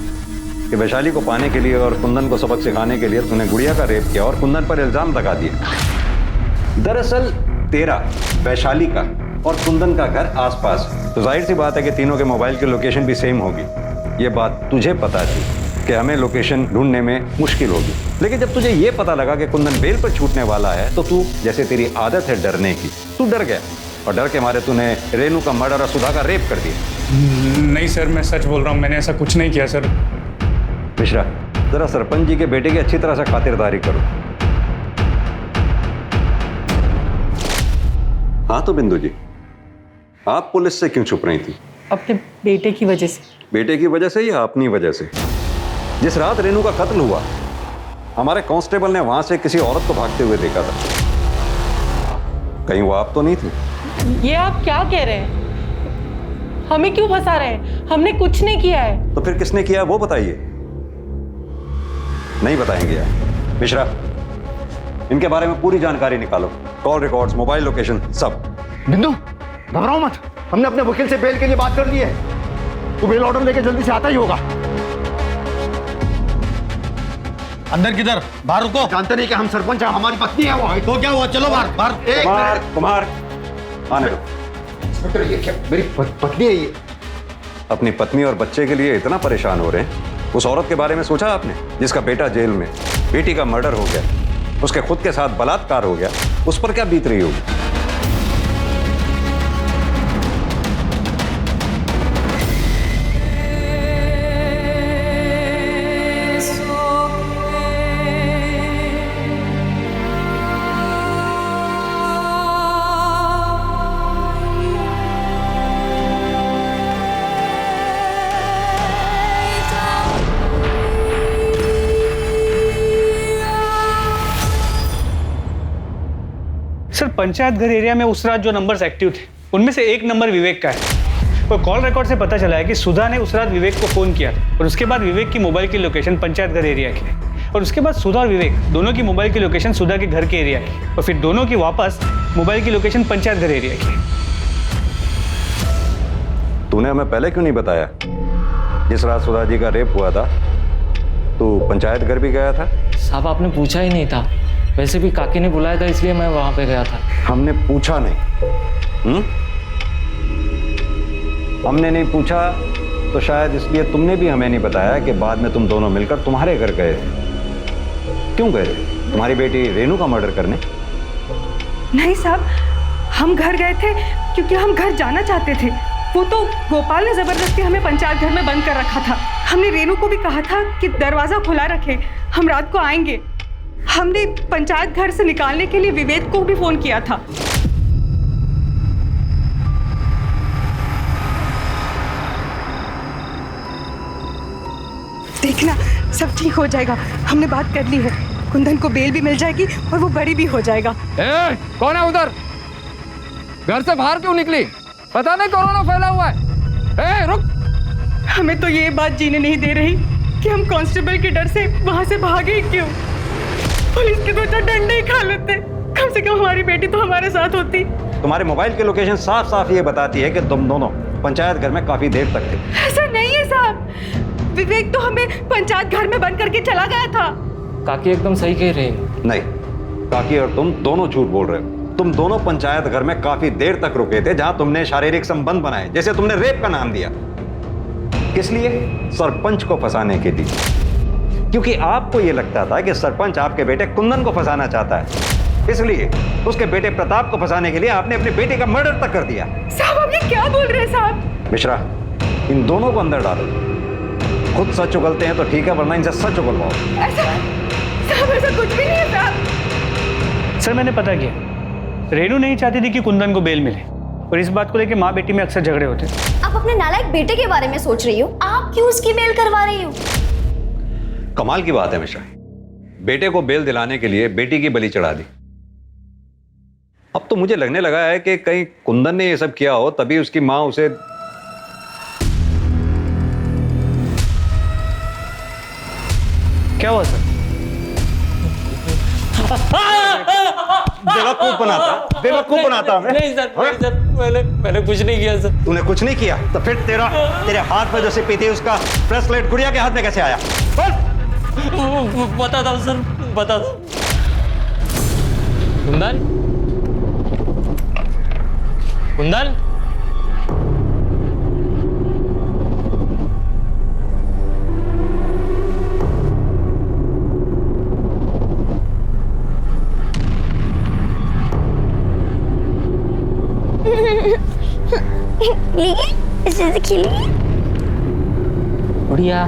कि वैशाली को पाने के लिए और कुंदन को सबक सिखाने के लिए तूने गुड़िया का रेप किया और कुंदन पर इल्जाम लगा दिए। दरअसल तेरा, वैशाली का और कुंदन का घर आसपास, तो जाहिर सी बात है कि तीनों के मोबाइल की लोकेशन भी सेम होगी। ये बात तुझे पता थी कि हमें लोकेशन ढूंढने में मुश्किल होगी। लेकिन जब तुझे ये पता लगा कि कुंदन बेल पर छूटने वाला है तो तू, जैसे तेरी आदत है डरने की, तू डर गया और डर के मारे तूने रेनू का मर्डर और सुधा का रेप कर दिया। नहीं सर, मैं सच बोल रहा हूँ, मैंने ऐसा कुछ नहीं किया सर। मिश्रा, जरा सरपंच जी के बेटे की अच्छी तरह से खातिरदारी करो। हाँ तो बिंदु जी, आप पुलिस से क्यों छुप रही थी? अपने बेटे की वजह से। बेटे की वजह से या अपनी वजह से? जिस रात रेनू का कत्ल हुआ, हमारे कांस्टेबल ने वहां से किसी औरत को भागते हुए देखा था। कहीं वो आप तो नहीं थी? ये आप क्या कह रहे हैं? हमें क्यों फंसा रहे हैं? हमने कुछ नहीं किया है। तो फिर किसने किया वो बताइए। नहीं बताएंगे यार। मिश्रा, इनके बारे में पूरी जानकारी निकालो, कॉल रिकॉर्ड्स, मोबाइल लोकेशन, सब। बिंदु, घबराओ मत, हमने अपने वकील से बेल के लिए बात कर ली है। वो बेल ऑर्डर लेके जल्दी से आता ही होगा। अंदर किधर? बाहर रुको। जानते नहीं कि हम सरपंच हैं, हमारी पत्नी है वो। तो क्या हुआ? चलो बाहर बाहर। एक कुमार, आने दो। ये क्या, मेरी पत्नी है ये? अपनी पत्नी और बच्चे के लिए इतना परेशान हो रहे हैं? उस औरत के बारे में सोचा आपने जिसका बेटा जेल में, बेटी का मर्डर हो गया, उसके खुद के साथ बलात्कार हो गया, उस पर क्या बीत रही होगी? सर, पंचायत घर एरिया में उस रात जो नंबर्स एक्टिव थे उनमें से एक नंबर विवेक का है। और कॉल रिकॉर्ड से पता चला है कि सुधा ने उस रात विवेक को फ़ोन किया था और उसके बाद विवेक की मोबाइल की लोकेशन पंचायत घर एरिया की है और उसके बाद सुधा और विवेक दोनों की मोबाइल की लोकेशन सुधा के घर के एरिया की और फिर दोनों की वापस मोबाइल की लोकेशन पंचायत घर एरिया की। तूने हमें पहले क्यों नहीं बताया? जिस रात सुधा जी का रेप हुआ था तू पंचायत घर भी गया था? साहब, आपने पूछा ही नहीं था। वैसे भी काकी ने बुलाया था इसलिए मैं वहाँ पे गया था। हमने पूछा नहीं। हमने नहीं पूछा तो शायद इसलिए तुमने भी हमें नहीं बताया कि बाद में तुम दोनों मिलकर तुम्हारे घर गए थे। क्यों गए थे? तुम्हारी बेटी रेनू का मर्डर करने? नहीं साहब, हम घर गए थे क्योंकि हम घर जाना चाहते थे। वो तो गोपाल ने जबरदस्ती हमें पंचायत घर में बंद कर रखा था। हमने रेनू को भी कहा था कि दरवाजा खुला रखे, हम रात को आएंगे। हमने पंचायत घर से निकालने के लिए विवेक को भी फोन किया था। देखना सब ठीक हो जाएगा, हमने बात कर ली है। कुंदन को बेल भी मिल जाएगी और वो बरी भी हो जाएगा। ए, कौन है उधर? घर से बाहर क्यों निकली? पता नहीं कोरोना फैला हुआ है। ए, रुक। हमें तो ये बात जीने नहीं दे रही कि हम कांस्टेबल के डर से वहां से भागे क्यों। पुलिस के दो चार डंडे ही खा लेते, कम से कम हमारी बेटी तो हमारे साथ होती। तुम्हारे मोबाइल की लोकेशन साफ साफ ये बताती है कि तुम दोनों पंचायत घर में काफी देर तक थे। ऐसा नहीं है साहब, विवेक तो हमें पंचायत घर में बंद करके चला गया था। काकी एकदम सही कह रहे हैं। नहीं, काकी और तुम दोनों झूठ बोल रहे हो। तुम दोनों पंचायत घर में काफी देर तक रुके थे, जहां तुमने शारीरिक संबंध बनाए, जैसे तुमने रेप का नाम दिया। किस लिए? सरपंच को फंसाने के लिए, क्योंकि आपको यह लगता था कि सरपंच आपके बेटे कुंदन को फंसाना चाहता है, इसलिए उसके बेटे प्रताप को फंसाने के लिए आपने अपने बेटे का मर्डर तक कर दिया। साहब आप ये क्या बोल रहे हैं साहब? मिश्रा, इन दोनों को अंदर डालो। खुद सच उगलते हैं तो ठीक है, वरना इनसे सच उगलवाओ। साहब ऐसा कुछ भी नहीं है साहब। सर मैंने पता किया, रेनू नहीं चाहती थी कि कुंदन को बेल मिले, और इस बात को लेकर माँ बेटी में अक्सर झगड़े होते। आप अपने नालायक बेटे के बारे में सोच रही हो, आप क्यों उसकी बेल करवा रही हो? कमाल की बात है मिश्रा, बेटे को बेल दिलाने के लिए बेटी की बलि चढ़ा दी। अब तो मुझे लगने लगा है कि कहीं कुंदन ने ये सब किया हो, तभी उसकी माँ उसे। क्या हुआ सर? बेवकूफ बनाता हमें। नहीं सर, मैंने कुछ नहीं किया सर। तूने कुछ नहीं किया तो फिर तेरे हाथ में जो सिपी थी उसका ब्रेसलेट गुड़िया के हाथ में कैसे आया? बताता हूँ सर, बताता हूँ। कुंदन, कुंदन, इसे से खेलिए। बढ़िया।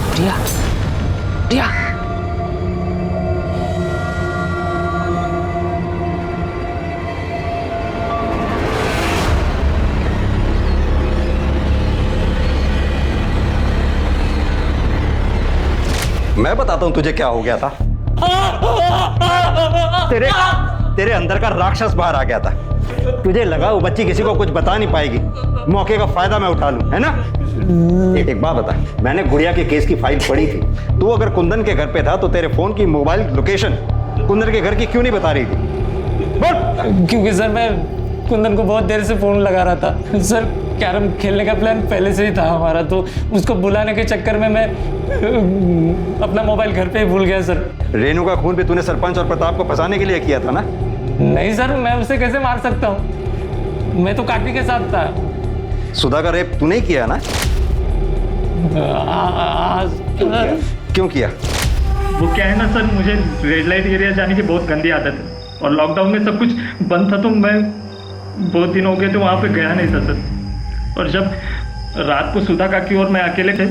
बढ़िया, बढ़िया। मैं बताता हूं तुझे क्या हो गया था। तेरे अंदर का राक्षस बाहर आ गया था। तुझे लगा वो बच्ची किसी को कुछ बता नहीं पाएगी, मौके का फायदा मैं उठा लूं, है ना? एक बात बता, मैंने गुड़िया के केस की फाइल पढ़ी थी। तू अगर कुंदन के घर पे था तो तेरे फोन की मोबाइल लोकेशन कुंदन के घर की क्यों नहीं बता रही थी? बोल। क्योंकि सर मैं कुंदन को बहुत देर से फोन लगा रहा था सर। कैरम खेलने का प्लान पहले से ही था हमारा, तो उसको बुलाने के चक्कर में मैं अपना मोबाइल घर पे ही भूल गया सर। रेनू का खून भी तूने सरपंच और प्रताप को फंसाने के लिए किया था ना? नहीं सर, मैं उसे कैसे मार सकता हूँ? मैं तो काकी के साथ था। सुधा का रेप तूने ही किया ना? क्यों किया? वो क्या है ना सर, मुझे रेड लाइट एरिया जाने की बहुत गंदी आदत है, और लॉकडाउन में सब कुछ बंद था, तो मैं बहुत दिन हो गए थे वहाँ पे गया नहीं था सर। और जब रात को सुधा काकी और मैं अकेले थे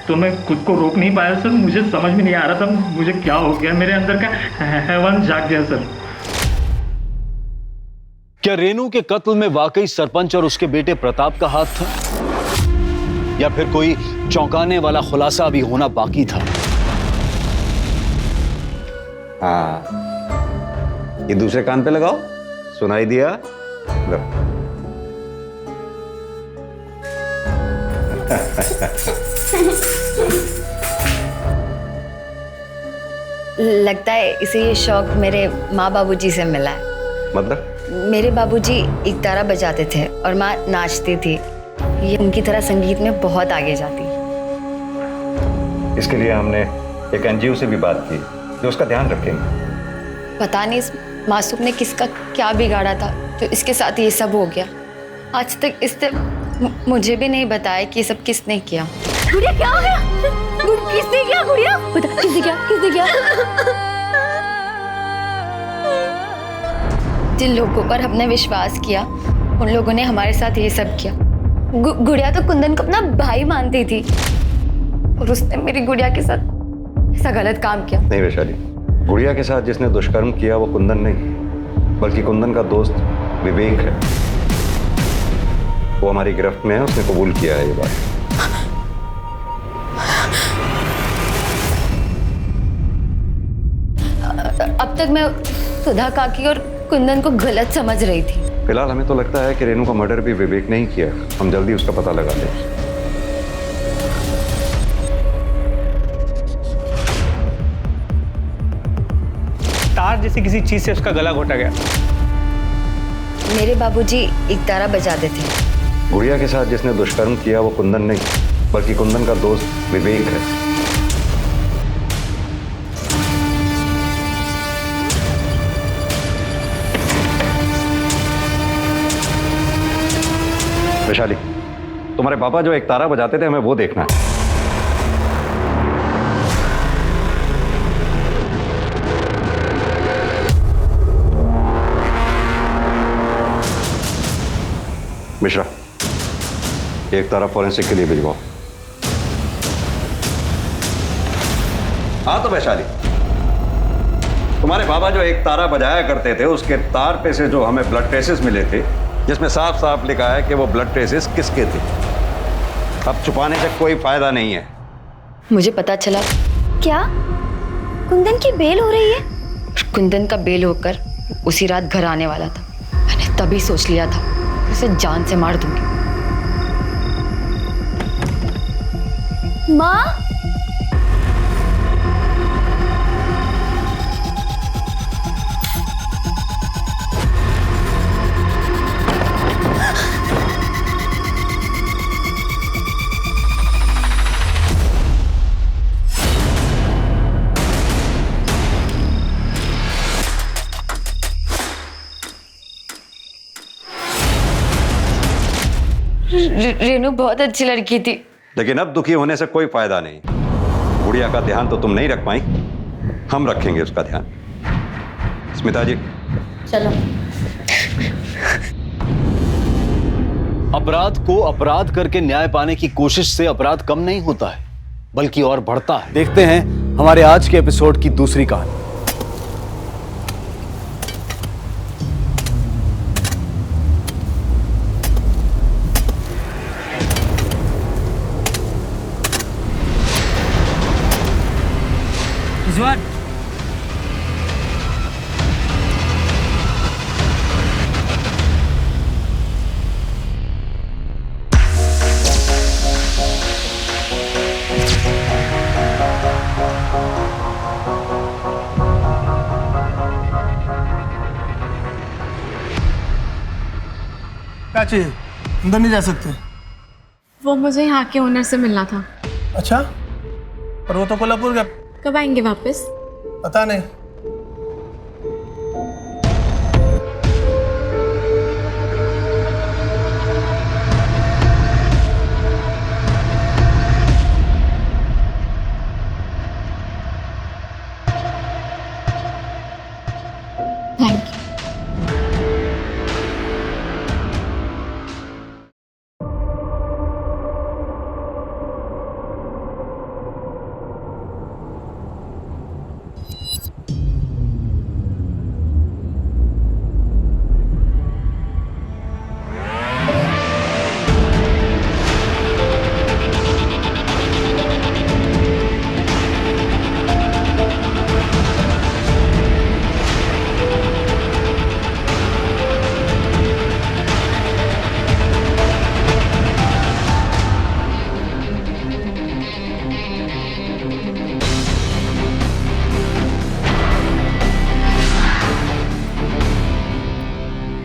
तो मैं खुद को रोक नहीं पाया सर। मुझे समझ में नहीं आ रहा था मुझे क्या हो गया, मेरे अंदर का हैवान जाग गया सर। क्या रेनू के कत्ल में वाकई सरपंच और उसके बेटे प्रताप का हाथ था, या फिर कोई चौंकाने वाला खुलासा अभी होना बाकी था? हाँ, ये दूसरे कान पे लगाओ, सुनाई दिया? लगता है इसे ये शौक मेरे माँ बाबूजी से मिला है। मतलब? मेरे बाबूजी एक तारा बजाते थे और माँ नाचती थी। ये उनकी तरह संगीत में बहुत आगे जाती। इसके लिए हमने एक एनजीओ से भी बात की जो उसका ध्यान रखेंगे। पता नहीं इस मासूम ने किसका क्या बिगाड़ा था तो इसके साथ ये सब हो गया। आज तक इसने मुझे भी नहीं बताया कि ये सब किसने किया। गुड़िया क्या हो गया? किसने किया गुड़िया? बता किसने किया? किसने किया? जिन लोगों पर हमने विश्वास किया उन लोगों ने हमारे साथ ये सब किया। गुड़िया तो कुंदन को अपना भाई मानती थी और उसने मेरी गुड़िया के साथ ऐसा गलत काम किया। नहीं वैशाली, गुड़िया के साथ जिसने दुष्कर्म किया वो कुंदन नहीं, बल्कि कुंदन का दोस्त विवेक है। वो हमारी गिरफ्त में है, उसने कबूल किया है ये बात। अब तक मैं सुधा काकी और कुंदन को गलत समझ रही थी। फिलहाल हमें तो लगता है कि रेनू का मर्डर भी विवेक ने ही किया। हम जल्दी उसका पता लगा लें। तार जैसी किसी चीज से उसका गला घोटा गया। मेरे बाबूजी एक तारा बजाते थे। गुड़िया के साथ जिसने दुष्कर्म किया वो कुंदन नहीं, बल्कि कुंदन का दोस्त विवेक है। वैशाली, तुम्हारे पापा जो एक तारा बजाते थे हमें वो देखना है। मिश्रा, एक तारा फॉरेंसिक के लिए भिजवाओ। हाँ तो वैशाली, तुम्हारे बाबा जो एक तारा बजाया करते थे उसके तार पे से जो हमें ब्लड ट्रेसेस मिले थे, जिसमें साफ साफ लिखा है कि वो ब्लड ट्रेसेस किसके थे। अब छुपाने से कोई फायदा नहीं है। मुझे पता चला क्या कुंदन की बेल हो रही है? कुंदन का बेल होकर उसी रात घर आने वाला था। मैंने तभी सोच लिया था उसे जान से मार दूंगी। माँ, रेनू बहुत अच्छी लड़की थी। लेकिन अब दुखी होने से कोई फायदा नहीं। गुड़िया का ध्यान तो तुम नहीं रख पाई, हम रखेंगे उसका ध्यान। स्मिता जी चलो। अपराध को अपराध करके न्याय पाने की कोशिश से अपराध कम नहीं होता है, बल्कि और बढ़ता है। देखते हैं हमारे आज के एपिसोड की दूसरी कहानी। रिजवान, क्या चाहिए? अंदर नहीं जा सकते। वो मुझे यहाँ के ओनर से मिलना था। अच्छा, पर वो तो कोल्हापुर गया। कब आएंगे वापस? पता नहीं। Thank you.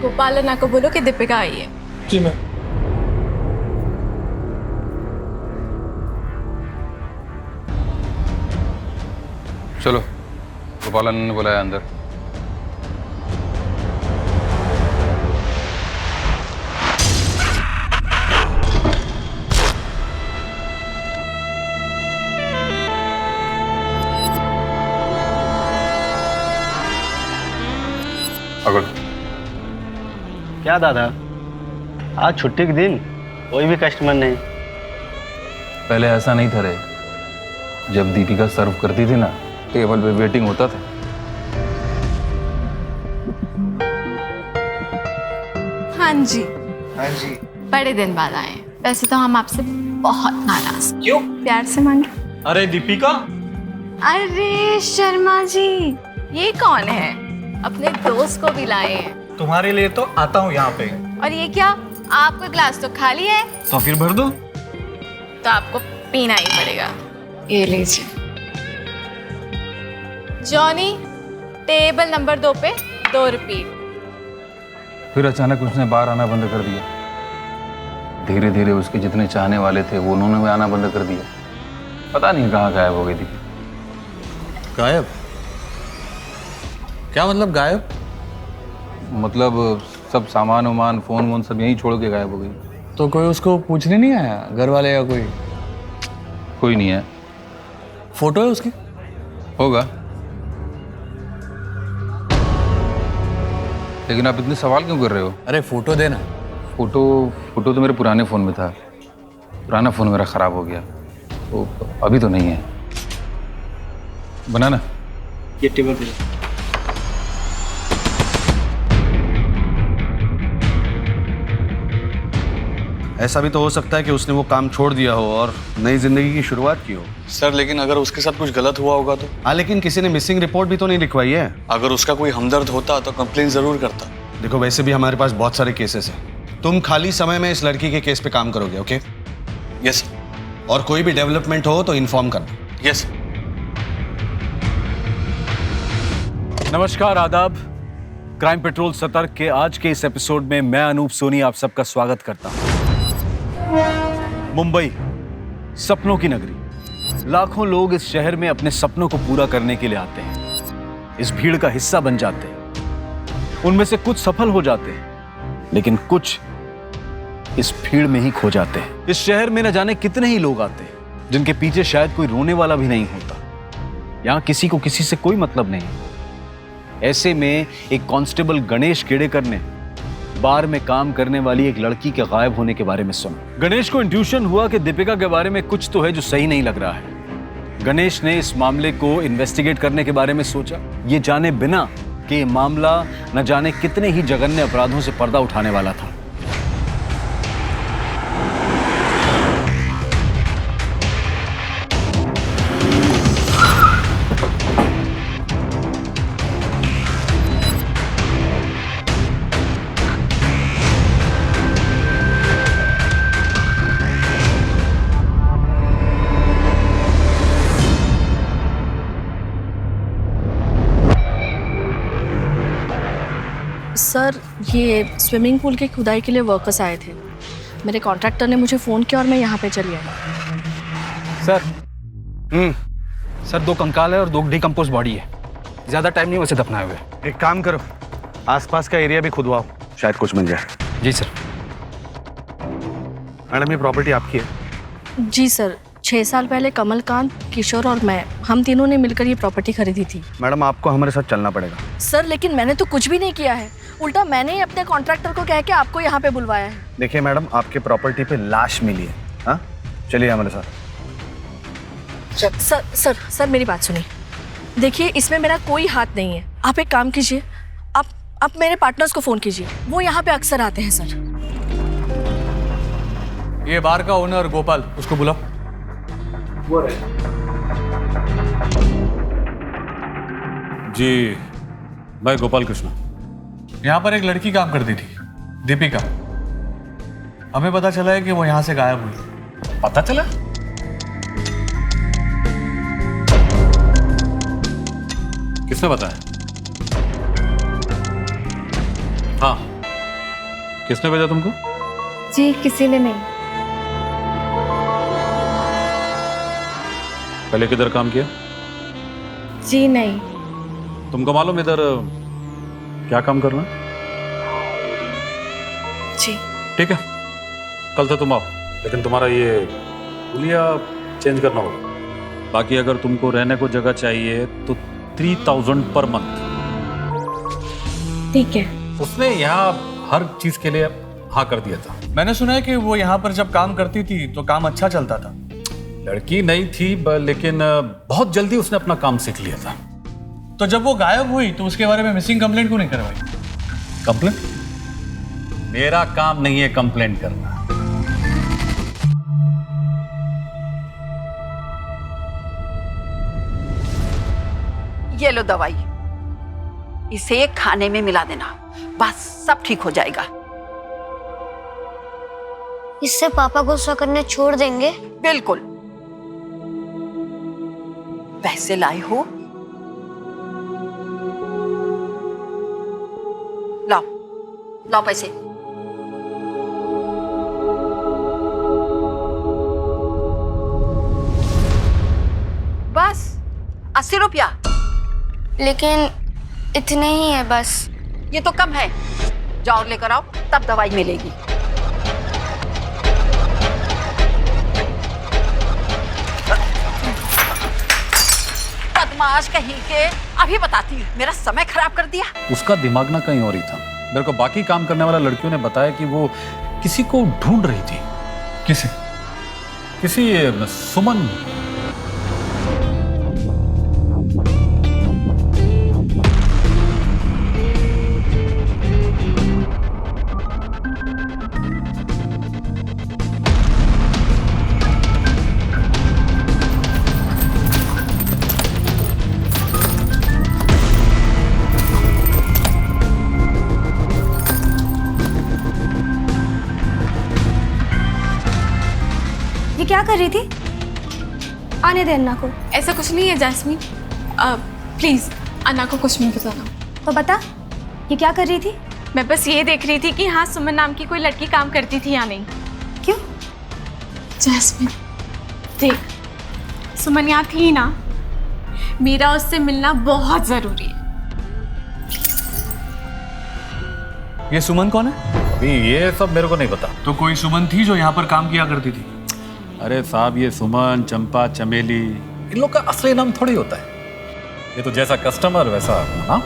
गोपालना को बोलो कि दीपिका आई है। जी मैं। चलो, गोपालन ने बुलाया अंदर। क्या दादा, आज छुट्टी के दिन कोई भी कस्टमर नहीं? पहले ऐसा नहीं था रे। जब दीपिका सर्व करती थी ना, टेबल पे वेटिंग होता था। हाँ जी, हाँ जी। बड़े दिन बाद आए हैं। वैसे तो हम आपसे बहुत नाराज। क्यों? प्यार से मांगे। अरे दीपिका, अरे शर्मा जी, ये कौन है? अपने दोस्त को भी लाए हैं। तुम्हारे लिए तो आता हूँ यहाँ पे। और ये क्या? आपका ग्लास तो खाली है। तो फिर भर दो। तो आपको पीना ही पड़ेगा। ये लीजिए। जॉनी, टेबल नंबर 2 पे 2 रिपीट। फिर अचानक उसने बाहर आना बंद कर दिया। धीरे धीरे उसके जितने चाहने वाले थे वो उन्होंने भी आना बंद कर दिया। पता नहीं कहाँ गायब हो गई थी। गायब? क्या मतलब गायब? मतलब सब सामान वामान फोन वोन सब यहीं छोड़ के गायब हो गई। तो कोई उसको पूछने नहीं आया, घर वाले या कोई? कोई नहीं है। फोटो है उसकी? होगा, लेकिन आप इतने सवाल क्यों कर रहे हो? अरे फोटो देना। फोटो तो मेरे पुराने फ़ोन में था। पुराना फ़ोन मेरा ख़राब हो गया, तो अभी तो नहीं है। बनाना ये टेबल पे। ऐसा भी तो हो सकता है कि उसने वो काम छोड़ दिया हो और नई जिंदगी की शुरुआत की हो। सर लेकिन अगर उसके साथ कुछ गलत हुआ होगा तो? हाँ, लेकिन किसी ने मिसिंग रिपोर्ट भी तो नहीं लिखवाई है। अगर उसका कोई हमदर्द होता तो कंप्लेन जरूर करता। देखो, वैसे भी हमारे पास बहुत सारे केसेस हैं। तुम खाली समय में इस लड़की के केस पे काम करोगे, ओके? यस। और कोई भी डेवलपमेंट हो तो इन्फॉर्म करना। यस। नमस्कार, आदाब। क्राइम पेट्रोल सतर्क के आज के इस एपिसोड में मैं अनूप सोनी आप सबका स्वागत करता हूं। मुंबई, सपनों की नगरी। लाखों लोग इस शहर में अपने सपनों को पूरा करने के लिए आते हैं, इस भीड़ का हिस्सा बन जाते हैं। उनमें से कुछ सफल हो जाते हैं, लेकिन कुछ इस भीड़ में ही खो जाते हैं। इस शहर में न जाने कितने ही लोग आते हैं जिनके पीछे शायद कोई रोने वाला भी नहीं होता। यहां किसी को किसी से कोई मतलब नहीं। ऐसे में एक कांस्टेबल गणेश केड़ेकर ने बार में काम करने वाली एक लड़की के गायब होने के बारे में सुना। गणेश को इंट्यूशन हुआ कि दीपिका के बारे में कुछ तो है जो सही नहीं लग रहा है। गणेश ने इस मामले को इन्वेस्टिगेट करने के बारे में सोचा, ये जाने बिना कि ये मामला न जाने कितने ही जघन्य अपराधों से पर्दा उठाने वाला था। सर, ये स्विमिंग पूल की खुदाई के लिए वर्कर्स आए थे। मेरे कॉन्ट्रैक्टर ने मुझे फ़ोन किया और मैं यहाँ पे चली आई। सर 2 कंकाल है और 2 डिकम्पोज बॉडी है। ज़्यादा टाइम नहीं वैसे दफनाए हुए। एक काम करो, आसपास का एरिया भी खुदवाओ, शायद कुछ मिल जाए। जी सर। मैडम, ये प्रॉपर्टी आपकी है? जी सर, 6 साल पहले कमलकांत, किशोर और मैं, हम तीनों ने मिलकर ये प्रॉपर्टी खरीदी थी। मैडम, आपको हमारे साथ चलना पड़ेगा। सर लेकिन मैंने तो कुछ भी नहीं किया है, उल्टा मैंने ही अपने कॉन्ट्रैक्टर को कह के आपको यहाँ पे बुलवाया है। देखिए मैडम, आपके प्रॉपर्टी पे लाश मिली है। हाँ, चलिए हमारे साथ। सर सर सर मेरी बात सुनिए। देखिए, इसमें मेरा कोई हाथ नहीं है। आप एक काम कीजिए, आप मेरे पार्टनर्स को फ़ोन कीजिए, वो यहाँ पे अक्सर आते हैं। सर, ये बार का ओनर गोपाल, उसको बुलाओ। जी, मैं गोपाल कृष्ण। यहाँ पर एक लड़की काम करती थी, दीपिका। हमें पता चला है कि वो यहाँ से गायब हुई। पता चला? किसने बताया? हाँ, किसने भेजा तुमको? जी, किसी ने नहीं। पहले किधर काम किया? जी नहीं। तुमको मालूम इधर क्या काम करना? जी। ठीक है, कल से तुम आओ, लेकिन तुम्हारा ये हुलिया चेंज करना होगा। बाकी अगर तुमको रहने को जगह चाहिए तो 3000 पर मंथ। ठीक है। उसने यहाँ हर चीज के लिए हाँ कर दिया था। मैंने सुना है कि वो यहाँ पर जब काम करती थी तो काम अच्छा चलता था। लड़की नहीं थी लेकिन बहुत जल्दी उसने अपना काम सीख लिया था। तो जब वो गायब हुई तो उसके बारे में मिसिंग कंप्लेंट क्यों नहीं करवाई? कंप्लेंट? मेरा काम नहीं है कंप्लेंट करना। ये लो दवाई, इसे खाने में मिला देना, बस सब ठीक हो जाएगा। इससे पापा गुस्सा करने छोड़ देंगे? बिल्कुल। पैसे लाए हो? लाओ लाओ पैसे। बस 80 रुपया। लेकिन इतने ही है बस। ये तो कम है, जाओ लेकर आओ, तब दवाई मिलेगी। बदमाश कहीं के, अभी बताती हूँ, मेरा समय खराब कर दिया। उसका दिमाग ना कहीं और ही था। मेरे को बाकी काम करने वाला लड़कियों ने बताया कि वो किसी को ढूंढ रही थी। किसी सुमन। ये क्या कर रही थी? आने दे अन्ना को। ऐसा कुछ नहीं है जैस्मीन, प्लीज अन्ना को कुछ नहीं बताना। तो बता, ये क्या कर रही थी? मैं बस ये देख रही थी कि हाँ सुमन नाम की कोई लड़की काम करती थी या नहीं। क्यों? जैस्मीन देख, सुमन यहाँ थी ना, मेरा उससे मिलना बहुत जरूरी है। ये सुमन कौन है? अभी ये सब मेरे को नहीं पता। तो कोई सुमन थी जो यहाँ पर काम किया करती थी? अरे साहब, ये सुमन, चंपा, चमेली, इन लोग का असली नाम थोड़ी होता है। ये तो जैसा कस्टमर वैसा नाम।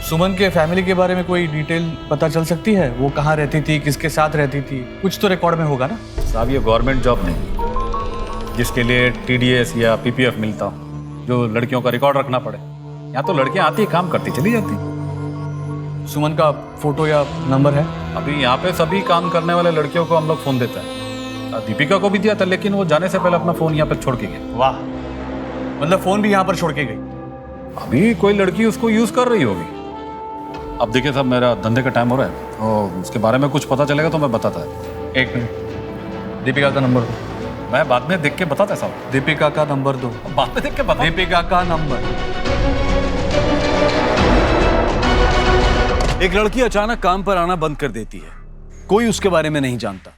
सुमन के फैमिली के बारे में कोई डिटेल पता चल सकती है? वो कहाँ रहती थी, किसके साथ रहती थी? कुछ तो रिकॉर्ड में होगा ना? साहब, ये गवर्नमेंट जॉब नहीं जिसके लिए TDS या PPF मिलता हो, जो लड़कियों का रिकॉर्ड रखना पड़े। यहाँ तो लड़कियाँ आती, काम करती, चली जाती। सुमन का फोटो या नंबर है? अभी यहाँ पे सभी काम करने वाले लड़कियों को हम लोग फोन देते हैं। दीपिका को भी दिया था, लेकिन वो जाने से पहले अपना फोन यहाँ पे छोड़ के गई। वाह, मतलब फोन भी यहाँ पर छोड़ के गई? अभी कोई लड़की उसको यूज कर रही होगी। अब देखिए साहब, मेरा धंधे का टाइम हो रहा है, तो उसके बारे में कुछ पता चलेगा तो मैं बताता है। एक मिनट, दीपिका का नंबर दो। मैं बाद में देख के बताता है साहब। दीपिका का नंबर दो। बाद में देख के बता। दीपिका का नंबर। एक लड़की अचानक काम पर आना बंद कर देती है, कोई उसके बारे में नहीं जानता,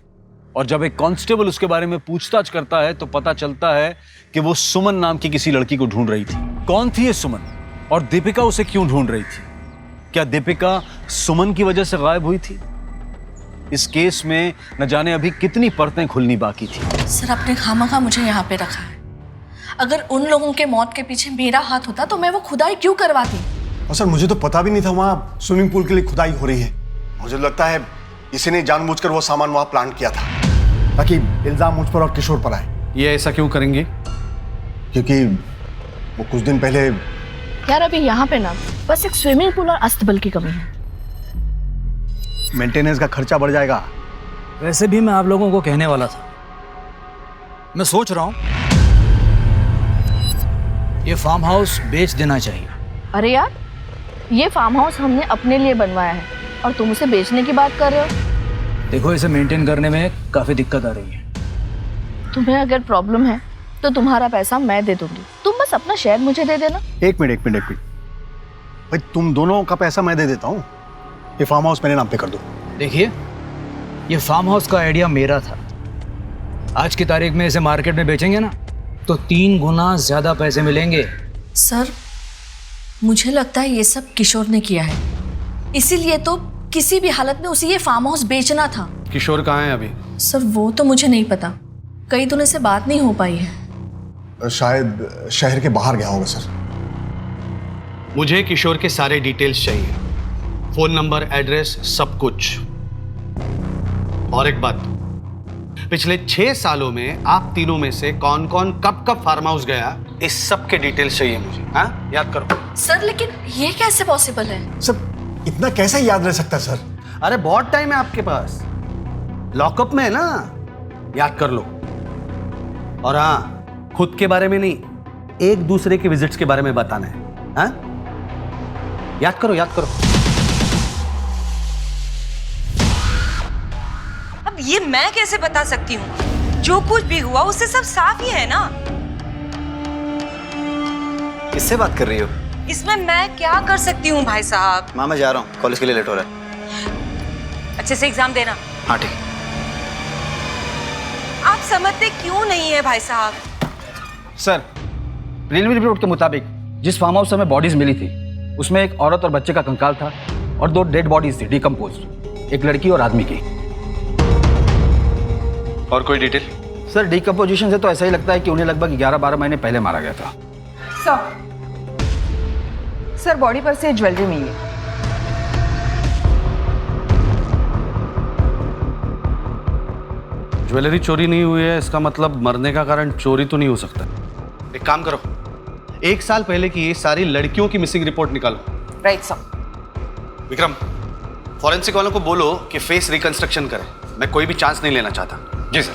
और जब एक कांस्टेबल उसके बारे में पूछताछ करता है तो पता चलता है कि वो सुमन नाम की किसी लड़की को ढूंढ रही थी। कौन थी ये सुमन, और दीपिका उसे क्यों ढूंढ रही थी? क्या दीपिका सुमन की वजह से गायब हुई थी? इस केस में न जाने अभी कितनी परतें खुलनी बाकी थी। सर, आपने खामखा मुझे यहाँ पे रखा है। अगर उन लोगों के मौत के पीछे मेरा हाथ होता तो मैं वो खुदाई क्यों करवाती? और सर, मुझे तो पता भी नहीं था वहाँ स्विमिंग पूल के लिए खुदाई हो रही है। मुझे लगता है किसी ने जानबूझकर वो सामान वहाँ प्लांट किया था ताकि इल्जाम मुझ पर और किशोर पर आए। ये ऐसा क्यों करेंगे? क्योंकि वो कुछ दिन पहले। यार, अभी यहाँ पे ना बस एक स्विमिंग पूल और अस्तबल की कमी है। मेंटेनेंस का खर्चा बढ़ जाएगा। वैसे भी मैं आप लोगों को कहने वाला था, मैं सोच रहा हूँ ये फार्म हाउस बेच देना चाहिए। अरे यार, ये फार्म हाउस हमने अपने लिए बनवाया है और तुम उसे बेचने की बात कर रहे हो। देखो, इसे मेंटेन करने में काफी दिक्कत आ रही है। तुम्हें अगर प्रॉब्लम है तो तुम्हारा पैसा मैं दे दूंगी, तुम बस अपना शेयर मुझे दे देना। एक मिनट भाई, तुम दोनों का पैसा मैं दे देता हूँ, ये फार्म हाउस मेरे नाम पे कर दो। देखिए, ये फार्म हाउस का आइडिया मेरा था। आज की तारीख में इसे मार्केट में बेचेंगे ना तो 3 गुना ज्यादा पैसे मिलेंगे। सर, मुझे लगता है ये सब किशोर ने किया है, इसीलिए तो किसी भी हालत में उसे ये फार्म हाउस बेचना था। किशोर कहाँ है अभी? सर, वो तो मुझे नहीं पता, कई दिनों से बात नहीं हो पाई है। शायद शहर के बाहर गया होगा सर। मुझे किशोर के सारे डिटेल्स चाहिए। फोन नंबर, एड्रेस, सब कुछ। और एक बात, पिछले 6 सालों में आप तीनों में से कौन कौन कब कब फार्म हाउस गया, इस सब के डिटेल्स चाहिए मुझे। हाँ, याद करो। सर लेकिन ये कैसे पॉसिबल है? सर इतना कैसे याद रह सकता है सर? अरे बहुत टाइम है आपके पास, लॉकअप में है ना, याद कर लो। और हाँ, खुद के बारे में नहीं, एक दूसरे के विजिट्स के बारे में बताना है। हाँ, याद करो, याद करो। अब ये मैं कैसे बता सकती हूँ? जो कुछ भी हुआ उससे सब साफ ही है ना। किससे बात कर रही हो? इसमें मैं क्या कर सकती हूँ भाई साहब? माँ मैं जा रहा हूँ, कॉलेज के लिए लेट हो रहा है। अच्छे से एग्जाम देना। हाँ ठीक। आप समझते क्यों नहीं है भाई साहब? सर, प्रीलिमिनरी रिपोर्ट के मुताबिक जिस फार्म हाउस से हमें बॉडीज मिली थी उसमें एक औरत और बच्चे का कंकाल था और 2 डेड बॉडीज थी डिकम्पोज्ड, एक लड़की और आदमी की। और कोई डिटेल? सर डिकम्पोजिशन से तो ऐसा ही लगता है कि उन्हें लगभग 11-12 महीने पहले मारा गया था। सर बॉडी पर से ज्वेलरी मिली है। ज्वेलरी चोरी नहीं हुई है, इसका मतलब मरने का कारण चोरी तो नहीं हो सकता। एक काम करो, 1 साल पहले की ये सारी लड़कियों की मिसिंग रिपोर्ट निकालो। Right sir. विक्रम, फॉरेंसिक वालों को बोलो कि फेस रिकंस्ट्रक्शन करें, मैं कोई भी चांस नहीं लेना चाहता। जी सर।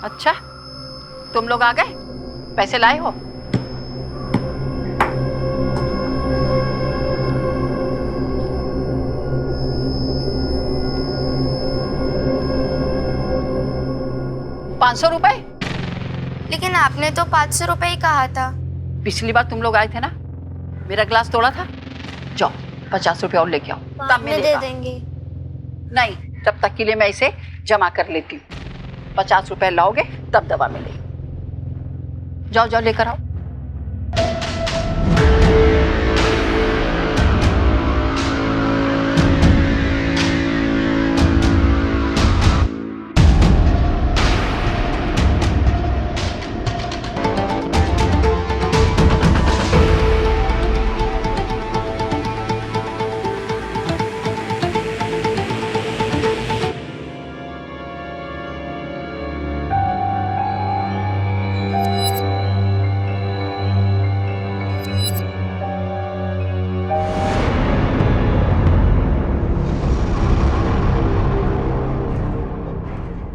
अच्छा, तुम लोग आ गए? पैसे लाए हो? ₹500? लेकिन आपने तो 500 रुपए ही कहा था। पिछली बार तुम लोग आए थे ना, मेरा ग्लास तोड़ा था। जाओ 50 रुपए और लेके आओ, तब में दे देंगे। नहीं, तब तक के लिए मैं इसे जमा कर लेती हूँ। 50 रुपए लाओगे तब दवा मिलेगी। जाओ जाओ लेकर आओ।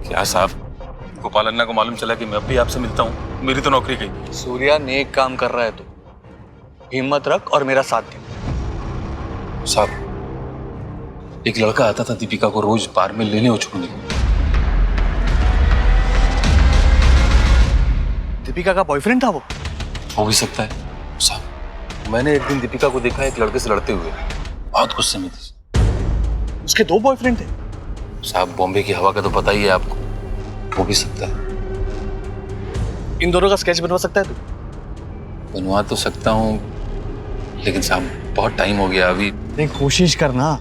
क्या साहब, गोपाल अन्ना को मालूम चला कि मैं अब भी आपसे मिलता हूँ? मेरी तो नौकरी गई। सूर्या नेक काम कर रहा है, तो हिम्मत रख और मेरा साथ दे। साहब, एक लड़का आता था दीपिका को रोज बार में लेने और छोड़ने। दीपिका का बॉयफ्रेंड था वो? हो भी सकता है साहब। मैंने एक दिन दीपिका को देखा एक लड़के से लड़ते हुए, बहुत गुस्से में थी। उसके 2 बॉयफ्रेंड थे? साहब, बॉम्बे की हवा का तो पता ही है आपको, हो भी सकता है। इन दोनों का स्केच बनवा सकता है तू? बनवा तो सकता हूँ, लेकिन साहब बहुत टाइम हो गया अभी। नहीं, कोशिश करना।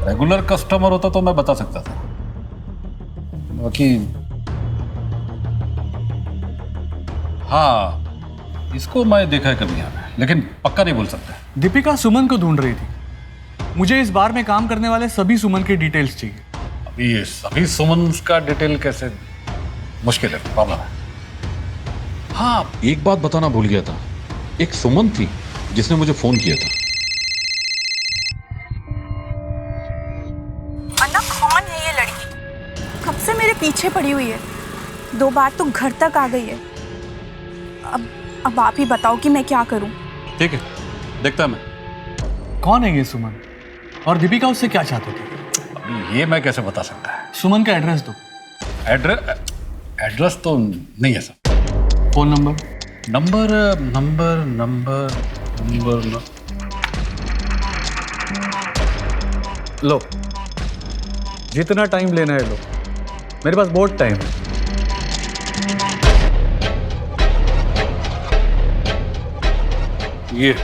रेगुलर कस्टमर होता तो मैं बता सकता था, बाकी हाँ, इसको मैं देखा है कभी यहाँ पे, लेकिन पक्का नहीं बोल सकता। दीपिका सुमन को ढूंढ रही थी। मुझे इस बार में काम करने वाले सभी सुमन के डिटेल्स चाहिए। अभी ये सभी सुमन का डिटेल कैसे? मुश्किल है, प्रॉब्लम है। हाँ, एक बात बताना भूल गया था, एक सुमन थी जिसने मुझे फोन किया था। अन्ना, कौन है ये लड़की? कब से मेरे पीछे पड़ी हुई है, 2 बार तो घर तक आ गई है। अब आप ही बताओ कि मैं क्या करूं? ठीक है, देखता मैं। कौन है ये सुमन और दीपिका उससे क्या चाहते थे? अभी ये मैं कैसे बता सकता है? सुमन का एड्रेस दो। एड्रेस तो नहीं है सर। Phone number? नंबर लो, जितना टाइम लेना है लो, मेरे पास बहुत टाइम है। ये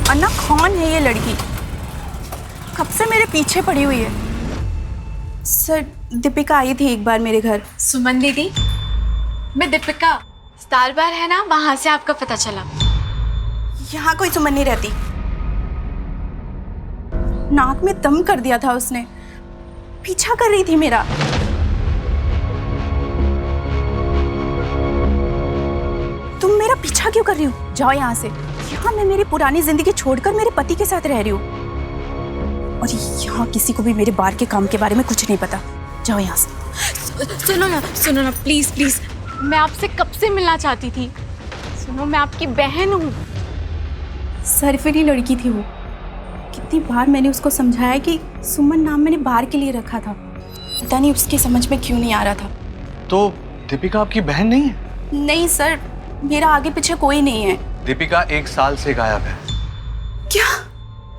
अन्ना, कौन है ये लड़की? कब से मेरे पीछे पड़ी हुई है? सर, दीपिका आई थी एक बार मेरे घर। सुमन दीदी, मैं दीपिका, स्टार बार है ना, वहां से आपका पता चला। यहाँ कोई सुमन नहीं रहती। नाक में दम कर दिया था उसने। पीछा कर रही थी मेरा। तुम मेरा पीछा क्यों कर रही हो? जाओ यहाँ से। यहाँ मैं मेरी पुरानी जिंदगी छोड़कर मेरे पति के साथ रह रही हूँ, और यहाँ किसी को भी मेरे बार के काम के बारे में कुछ नहीं पता। जाओ यहाँ से। सुनो ना प्लीज प्लीज, मैं आपसे कब से मिलना चाहती थी। सुनो, मैं आपकी बहन हूँ। सरफरी लड़की थी वो। कितनी बार मैंने उसको समझाया कि सुमन नाम मैंने बार के लिए रखा था, पता नहीं उसकी समझ में क्यों नहीं आ रहा था। तो दीपिका आपकी बहन नहीं है? नहीं सर, मेरा आगे पीछे कोई नहीं है। दीपिका 1 साल से गायब है। क्या?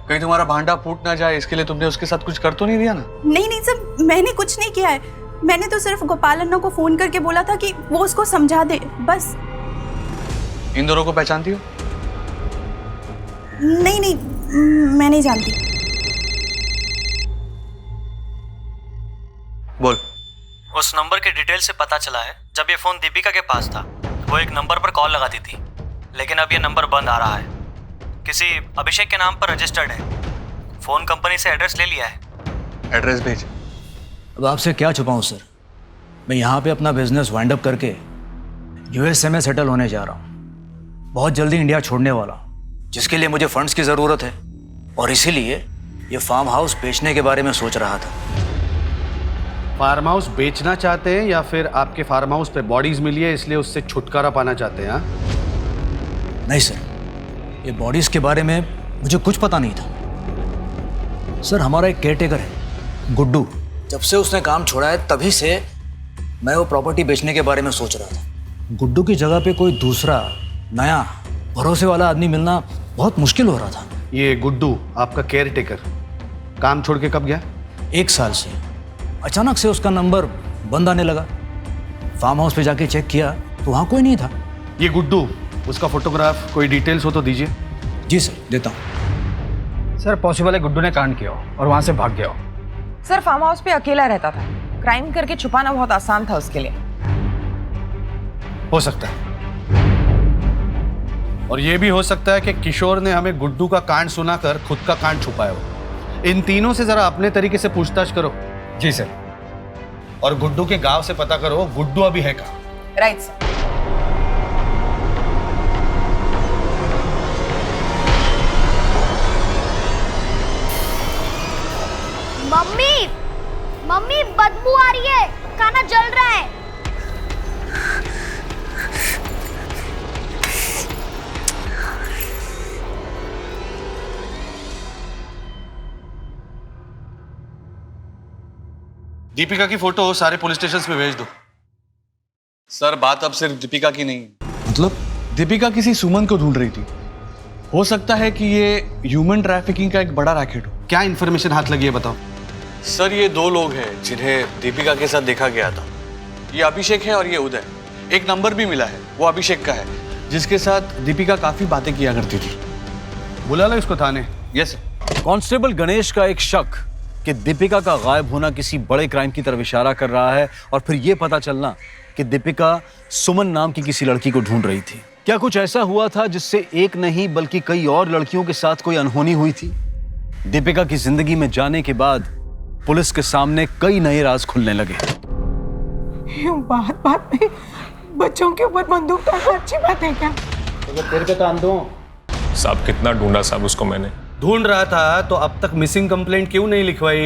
कहीं तुम्हारा भांडा फूट ना जाए, इसके लिए तुमने उसके साथ कुछ कर तो नहीं दिया ना? नहीं सर, मैंने कुछ नहीं किया है। मैंने तो सिर्फ गोपाल अन्ना को फोन करके बोला था कि वो उसको समझा दे, बस। इन दोनों को पहचानती हो? नहीं, मैं नहीं जानती। बोल। उस नंबर के डिटेल से पता चला है, जब ये फोन दीपिका के पास था वो एक नंबर पर कॉल लगाती थी, लेकिन अब ये नंबर बंद आ रहा है। किसी अभिषेक के नाम पर रजिस्टर्ड है। फोन कंपनी से एड्रेस ले लिया है। एड्रेस भेज। अब आपसे क्या छुपाऊं सर, मैं यहाँ पे अपना बिजनेस वाइंड अप करके यूएसए में सेटल होने जा रहा हूँ। बहुत जल्दी इंडिया छोड़ने वाला हूँ, जिसके लिए मुझे फंड्स की ज़रूरत है, और इसीलिए ये फार्म हाउस बेचने के बारे में सोच रहा था। फार्म हाउस बेचना चाहते हैं या फिर आपके फार्म हाउस पे बॉडीज मिली है इसलिए उससे छुटकारा पाना चाहते हैं? नहीं सर, ये बॉडीज के बारे में मुझे कुछ पता नहीं था। सर, हमारा एक केयरटेकर है गुड्डू, जब से उसने काम छोड़ा है तभी से मैं वो प्रॉपर्टी बेचने के बारे में सोच रहा था। गुड्डू की जगह पे कोई दूसरा नया भरोसे वाला आदमी मिलना बहुत मुश्किल हो रहा था। ये गुड्डू आपका केयरटेकर काम छोड़ के कब गया? 1 साल से। अचानक से उसका नंबर बंद आने लगा। फार्म हाउस पे जाके चेक किया तो वहाँ कोई नहीं था। ये गुड्डू, उसका फोटोग्राफ, कोई डिटेल्स हो तो दीजिए। जी सर, देता हूँ। सर, पॉसिबल है गुड्डू ने कांड किया हो और वहाँ से भाग गया हो। सर, फार्म हाउस पे अकेला रहता था। क्राइम करके छुपाना बहुत आसान था उसके लिए। हो सकता है, और ये भी हो सकता है कि किशोर ने हमें गुड्डू का कांड सुनाकर खुद का कांड छुपाया हो। इन तीनों से जरा अपने तरीके से पूछताछ करो। जी सर। और गुड्डू के गांव से पता करो गुड्डू अभी है कहाँ। Right sir. मम्मी बदबू आ रही है, खाना जल रहा है। दीपिका की फोटो सारे पुलिस स्टेशन पे भेज दो। सर, बात अब सिर्फ दीपिका की नहीं है। मतलब? दीपिका किसी सुमन को ढूंढ रही थी। हो सकता है कि ये ह्यूमन ट्रैफिकिंग का एक बड़ा रैकेट हो। क्या इन्फॉर्मेशन हाथ लगी है बताओ। सर, ये 2 लोग हैं जिन्हें दीपिका के साथ देखा गया था। ये अभिषेक है और ये उदय। एक नंबर भी मिला है, वो अभिषेक का है, जिसके साथ दीपिका काफी बातें किया करती थी। बुला लो इसको थाने। Yes sir. कांस्टेबल गणेश का एक शक कि दीपिका का गायब होना किसी बड़े क्राइम की तरफ इशारा कर रहा है, और फिर यह पता चलना कि दीपिका सुमन नाम की किसी लड़की को ढूंढ रही थी। क्या कुछ ऐसा हुआ था जिससे एक नहीं बल्कि कई और लड़कियों के साथ कोई अनहोनी हुई थी? दीपिका की जिंदगी में जाने के बाद पुलिस के सामने कई नए राज खुलने लगे। बात बात में बच्चों के ऊपर बंदूक ताना अच्छी बात है क्या? तो तेरे पे काम दूं? साहब कितना ढूंढा साहब उसको मैंने। ढूंढ रहा था तो अब तक मिसिंग कंप्लेंट क्यों नहीं लिखवाई?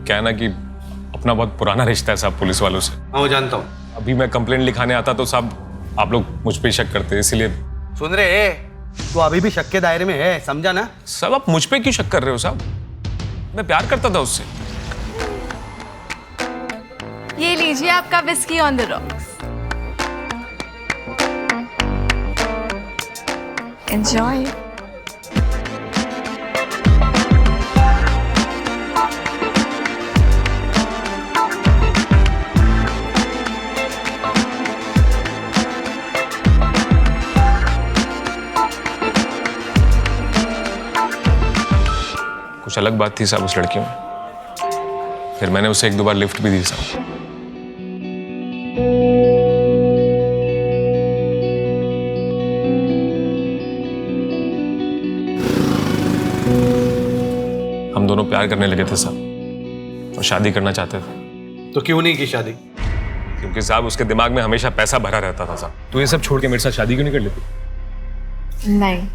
क्या है ना कि अपना बहुत पुराना रिश्ता है साहब पुलिस वालों से। हाँ, जानता हूँ। अभी मैं कंप्लेंट लिखाने आता तो साहब आप लोग मुझ पे शक करते, इसीलिए। सुन रहे, तो अभी भी शक के दायरे में है, समझा ना? साहब आप मुझ पे क्यों शक कर रहे हो साहब? मैं प्यार करता था उससे। ये लीजिए आपका whisky on the rocks. Enjoy. कुछ अलग बात थी साहब उस लड़की में। फिर मैंने उसे 1-2 बार लिफ्ट भी दी साहब। हम दोनों प्यार करने लगे थे साहब और शादी करना चाहते थे। तो क्यों नहीं की शादी? क्योंकि साहब उसके दिमाग में हमेशा पैसा भरा रहता था साहब। तो ये सब छोड़ के मेरे साथ शादी क्यों नहीं कर लेती? नहीं,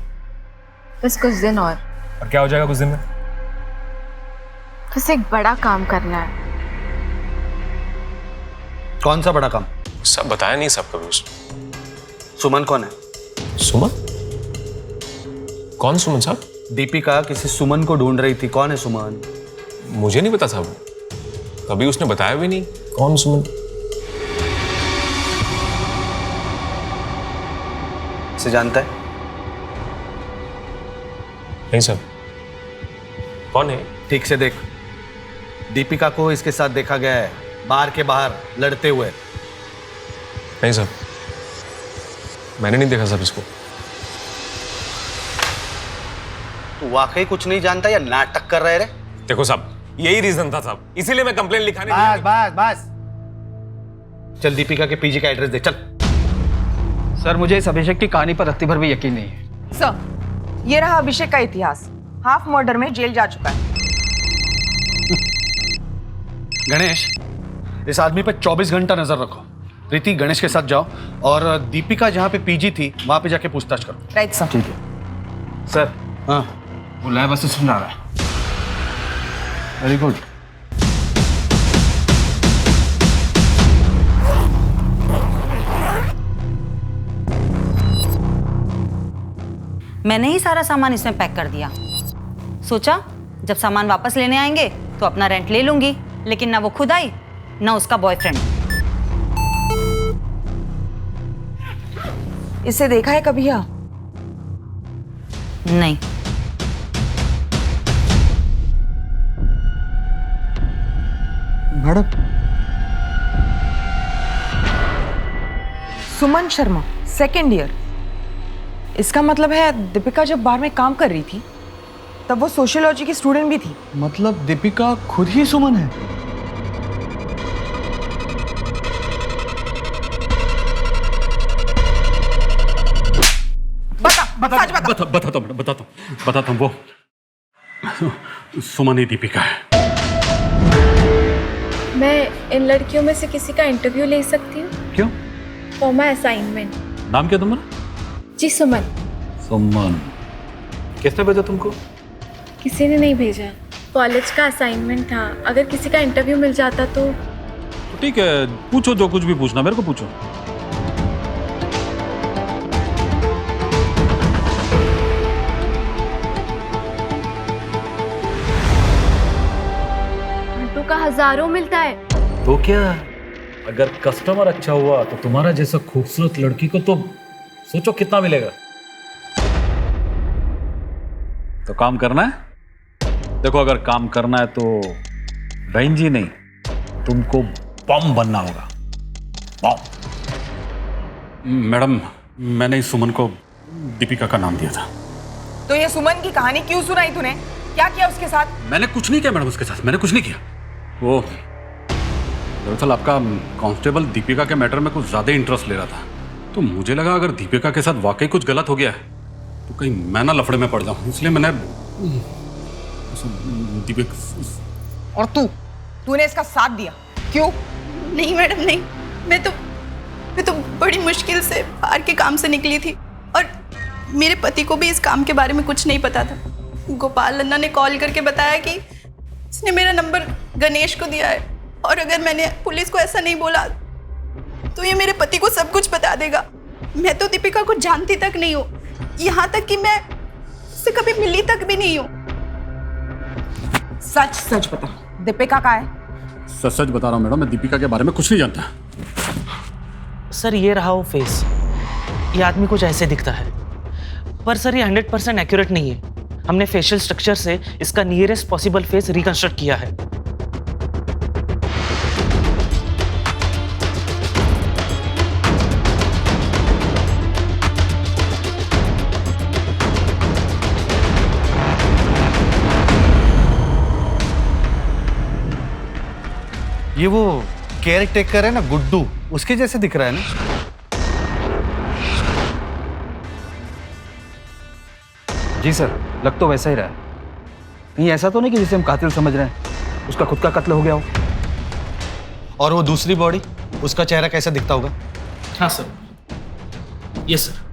बस कुछ दिन और क्या हो जाएगा कुछ दिन में? बस एक बड़ा काम करना है। कौन सा बड़ा काम? सब बताया नहीं सब कभी उसने। सुमन कौन है? सुमन? कौन सुमन साहब? दीपिका किसी सुमन को ढूंढ रही थी। कौन है सुमन? मुझे नहीं पता साहब, कभी उसने बताया भी नहीं कौन सुमन। से जानता है? नहीं साहब। कौन है? ठीक से देख, दीपिका को इसके साथ देखा गया है बार के बाहर लड़ते हुए। नहीं साहब, मैंने नहीं देखा साहब इसको। तू वाकई कुछ नहीं जानता या नाटक कर रहे रे? देखो साहब, यही रीजन था साहब, इसीलिए मैं कंप्लेंट लिखाने। बस बस बस, चल दीपिका के पीजी का एड्रेस दे चल। सर मुझे इस अभिषेक की कहानी पर रत्ती भर भी यकीन नहीं है। सर, ये रहा अभिषेक का इतिहास। हाफ मर्डर में जेल जा चुका है। गणेश, इस आदमी पे 24 घंटा नजर रखो। प्रीति, गणेश के साथ जाओ और दीपिका जहाँ पे पीजी थी वहां पे जाके पूछताछ करो। Right sir. ठीक है सर। हाँ, वो लैब असिस्टेंट आ रहा है। Very good. मैंने ही सारा सामान इसमें पैक कर दिया। सोचा जब सामान वापस लेने आएंगे तो अपना रेंट ले लूंगी, लेकिन ना वो खुद आई ना उसका बॉयफ्रेंड। इसे देखा है कभी? या नहीं। Madam, Suman Sharma, 2nd year. इसका मतलब है दीपिका जब बार में काम कर रही थी तब वो सोशियोलॉजी की स्टूडेंट भी थी। मतलब दीपिका खुद ही सुमन है? बताता हूँ। वो सुमन ही दीपिका है। मैं इन लड़कियों में से किसी का इंटरव्यू ले सकती हूँ? क्यों? For my assignment. नाम क्या तुम्हारा? जी सुमन। सुमन। किसने भेजा तुमको? किसी ने नहीं भेजा, कॉलेज का असाइनमेंट था। अगर किसी का इंटरव्यू मिल जाता तो ठीक है, पूछो जो कुछ भी पूछना, मेरे को पूछो। घंटों का हजारों मिलता है। तो क्या, अगर कस्टमर अच्छा हुआ तो तुम्हारा जैसा खूबसूरत लड़की को तो सोचो कितना मिलेगा। तो काम करना है? देखो, अगर काम करना है तो बहन जी नहीं, तुमको बम बनना होगा। बम। मैडम, मैंने इस सुमन को दीपिका का नाम दिया था। तो ये सुमन की कहानी क्यों सुनाई तूने? क्या किया उसके साथ? मैंने कुछ नहीं किया मैडम उसके साथ, मैंने कुछ नहीं किया। वो दरअसल आपका कांस्टेबल दीपिका के मैटर में कुछ ज्यादा इंटरेस्ट ले रहा था, तो मुझे लगा अगर दीपिका के साथ वाकई कुछ गलत हो गया है तो कहीं मैं ना लफड़े में पड़ जाऊं, इसलिए मैंने और तूने इसका साथ दिया क्यों? नहीं मैडम नहीं, मैं तो मैं तो बड़ी मुश्किल से बाहर के काम से निकली थी और मेरे पति को भी इस काम के बारे में कुछ नहीं पता था। गोपाल अन्ना ने कॉल करके बताया कि उसने मेरा नंबर गणेश को दिया है और अगर मैंने पुलिस को ऐसा नहीं बोला तो ये मेरे पति को सब कुछ बता देगा। मैं तो दीपिका को जानती तक नहीं हूँ, यहाँ तक कि मैं उससे कभी मिली तक भी नहीं हूँ। सच सच बता, दीपिका का है? सच सच बता रहा हूँ मैडम, मैं दीपिका के बारे में कुछ नहीं जानता। सर ये रहा वो फेस, ये आदमी कुछ ऐसे दिखता है, पर सर ये 100% एक्यूरेट नहीं है। हमने फेशियल स्ट्रक्चर से इसका नियरेस्ट पॉसिबल फेस रिकंस्ट्रक्ट किया है। ये वो केयर टेकर है ना गुड्डू, उसके जैसे दिख रहा है ना। जी सर, लग तो वैसा ही रहा है। कहीं ऐसा तो नहीं कि जिसे हम कातिल समझ रहे हैं उसका खुद का कत्ल हो गया हो। और वो दूसरी बॉडी, उसका चेहरा कैसा दिखता होगा? हाँ सर, यस सर।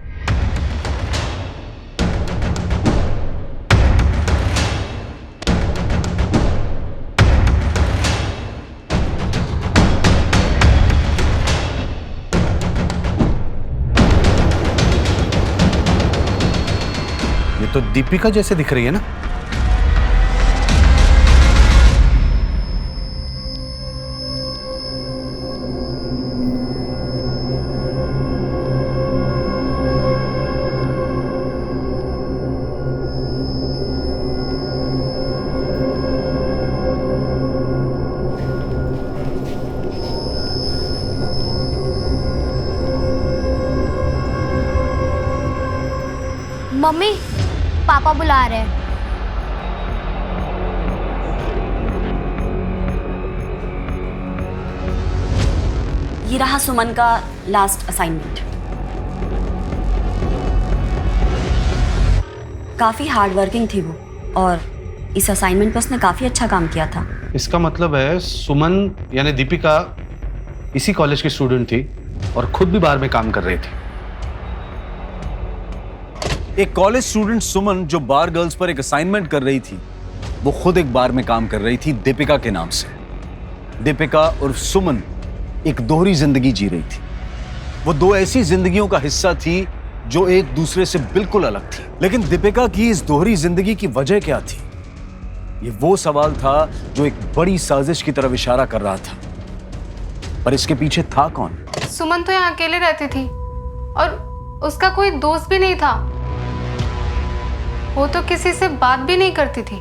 ये तो दीपिका जैसे दिख रही है ना। मम्मी, पापा बुला रहे हैं। ये रहा सुमन का लास्ट असाइनमेंट। काफी हार्ड वर्किंग थी वो और इस असाइनमेंट पर उसने काफी अच्छा काम किया था। इसका मतलब है सुमन यानी दीपिका इसी कॉलेज की स्टूडेंट थी और खुद भी बाहर में काम कर रही थी। एक कॉलेज स्टूडेंट सुमन जो बार गर्ल्स पर एक असाइनमेंट कर रही थी, वो खुद एक बार में काम कर रही थी दीपिका के नाम से। दीपिका और सुमन एक दोहरी जिंदगी जी रही थी। वो दो ऐसी जिंदगियों का हिस्सा थी जो एक दूसरे से बिल्कुल अलग थी। लेकिन दीपिका की इस दोहरी जिंदगी की वजह क्या थी? ये वो सवाल था जो एक बड़ी साजिश की तरफ इशारा कर रहा था। पर इसके पीछे था कौन? सुमन तो यहाँ अकेले रहती थी और उसका कोई दोस्त भी नहीं था। वो तो किसी से बात भी नहीं करती थी।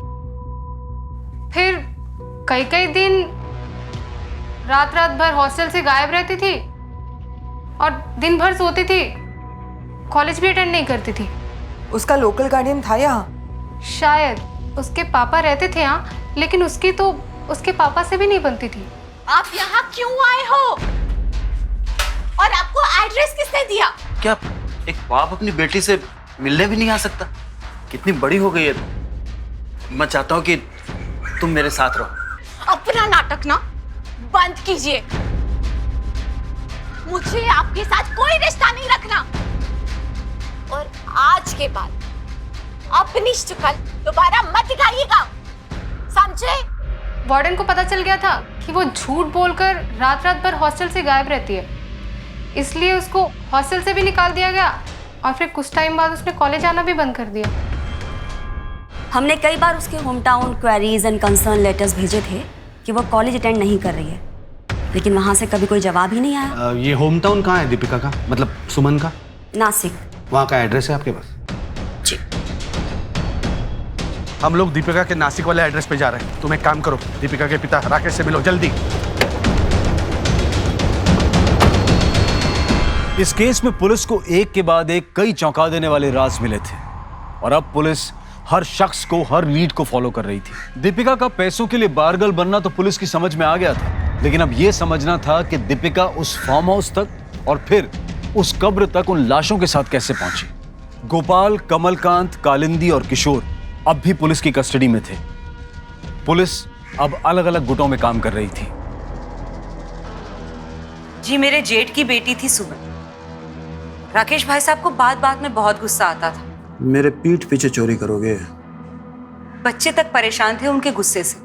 फिर कई कई दिन रात रात भर हॉस्टल से गायब रहती थी और दिन भर सोती थी, कॉलेज भी अटेंड नहीं करती थी। उसका लोकल गार्डियन था यहाँ? शायद उसके पापा रहते थे यहाँ, लेकिन उसकी तो उसके पापा से भी नहीं बनती थी। आप यहाँ क्यों आए हो और आपको एड्रेस किसने दिया? क्या एक बाप अपनी बेटी से मिलने भी नहीं आ सकता? कितनी बड़ी हो गई है मैं चाहता हूँ कि तुम मेरे साथ रहो। अपना नाटक ना बंद कीजिए। मुझे आपके साथ कोई रिश्ता नहीं रखना और आज के बाद अपनी शक्ल दोबारा मत दिखाइएगा, समझे? वार्डन को पता चल गया था कि वो झूठ बोलकर रात रात भर हॉस्टल से गायब रहती है, इसलिए उसको हॉस्टल से भी निकाल दिया गया और फिर कुछ टाइम बाद उसने कॉलेज आना भी बंद कर दिया। हमने कई बार उसके home town queries and concern letters भेजे थे कि वो कॉलेज अटेंड नहीं कर रही है, लेकिन वहां से कभी कोई जवाब ही नहीं आया। ये होम टाउन कहाँ है दीपिका का, मतलब सुमन का? नासिक। वहाँ का एड्रेस है आपके पास? जी। हम लोग दीपिका के नासिक वाले एड्रेस पे जा रहे हैं। तुम एक काम करो, दीपिका के पिता राकेश से मिलो जल्दी। इस केस में पुलिस को एक के बाद एक कई चौंका देने वाले राज मिले थे और अब पुलिस हर शख्स को, हर लीड को फॉलो कर रही थी। दीपिका का पैसों के लिए बारगर्ल बनना तो पुलिस की समझ में आ गया था, लेकिन अब यह समझना था कि दीपिका उस फार्म हाउस तक और फिर उस कब्र तक उन लाशों के साथ कैसे पहुंची। गोपाल, कमलकांत, कालिंदी और किशोर अब भी पुलिस की कस्टडी में थे। पुलिस अब अलग अलग गुटों में काम कर रही थी। जी मेरे जेठ की बेटी थी सुमन। राकेश भाई साहब को बात बात में बहुत गुस्सा आता था। मेरे पीठ पीछे चोरी करोगे? बच्चे तक परेशान थे उनके गुस्से से।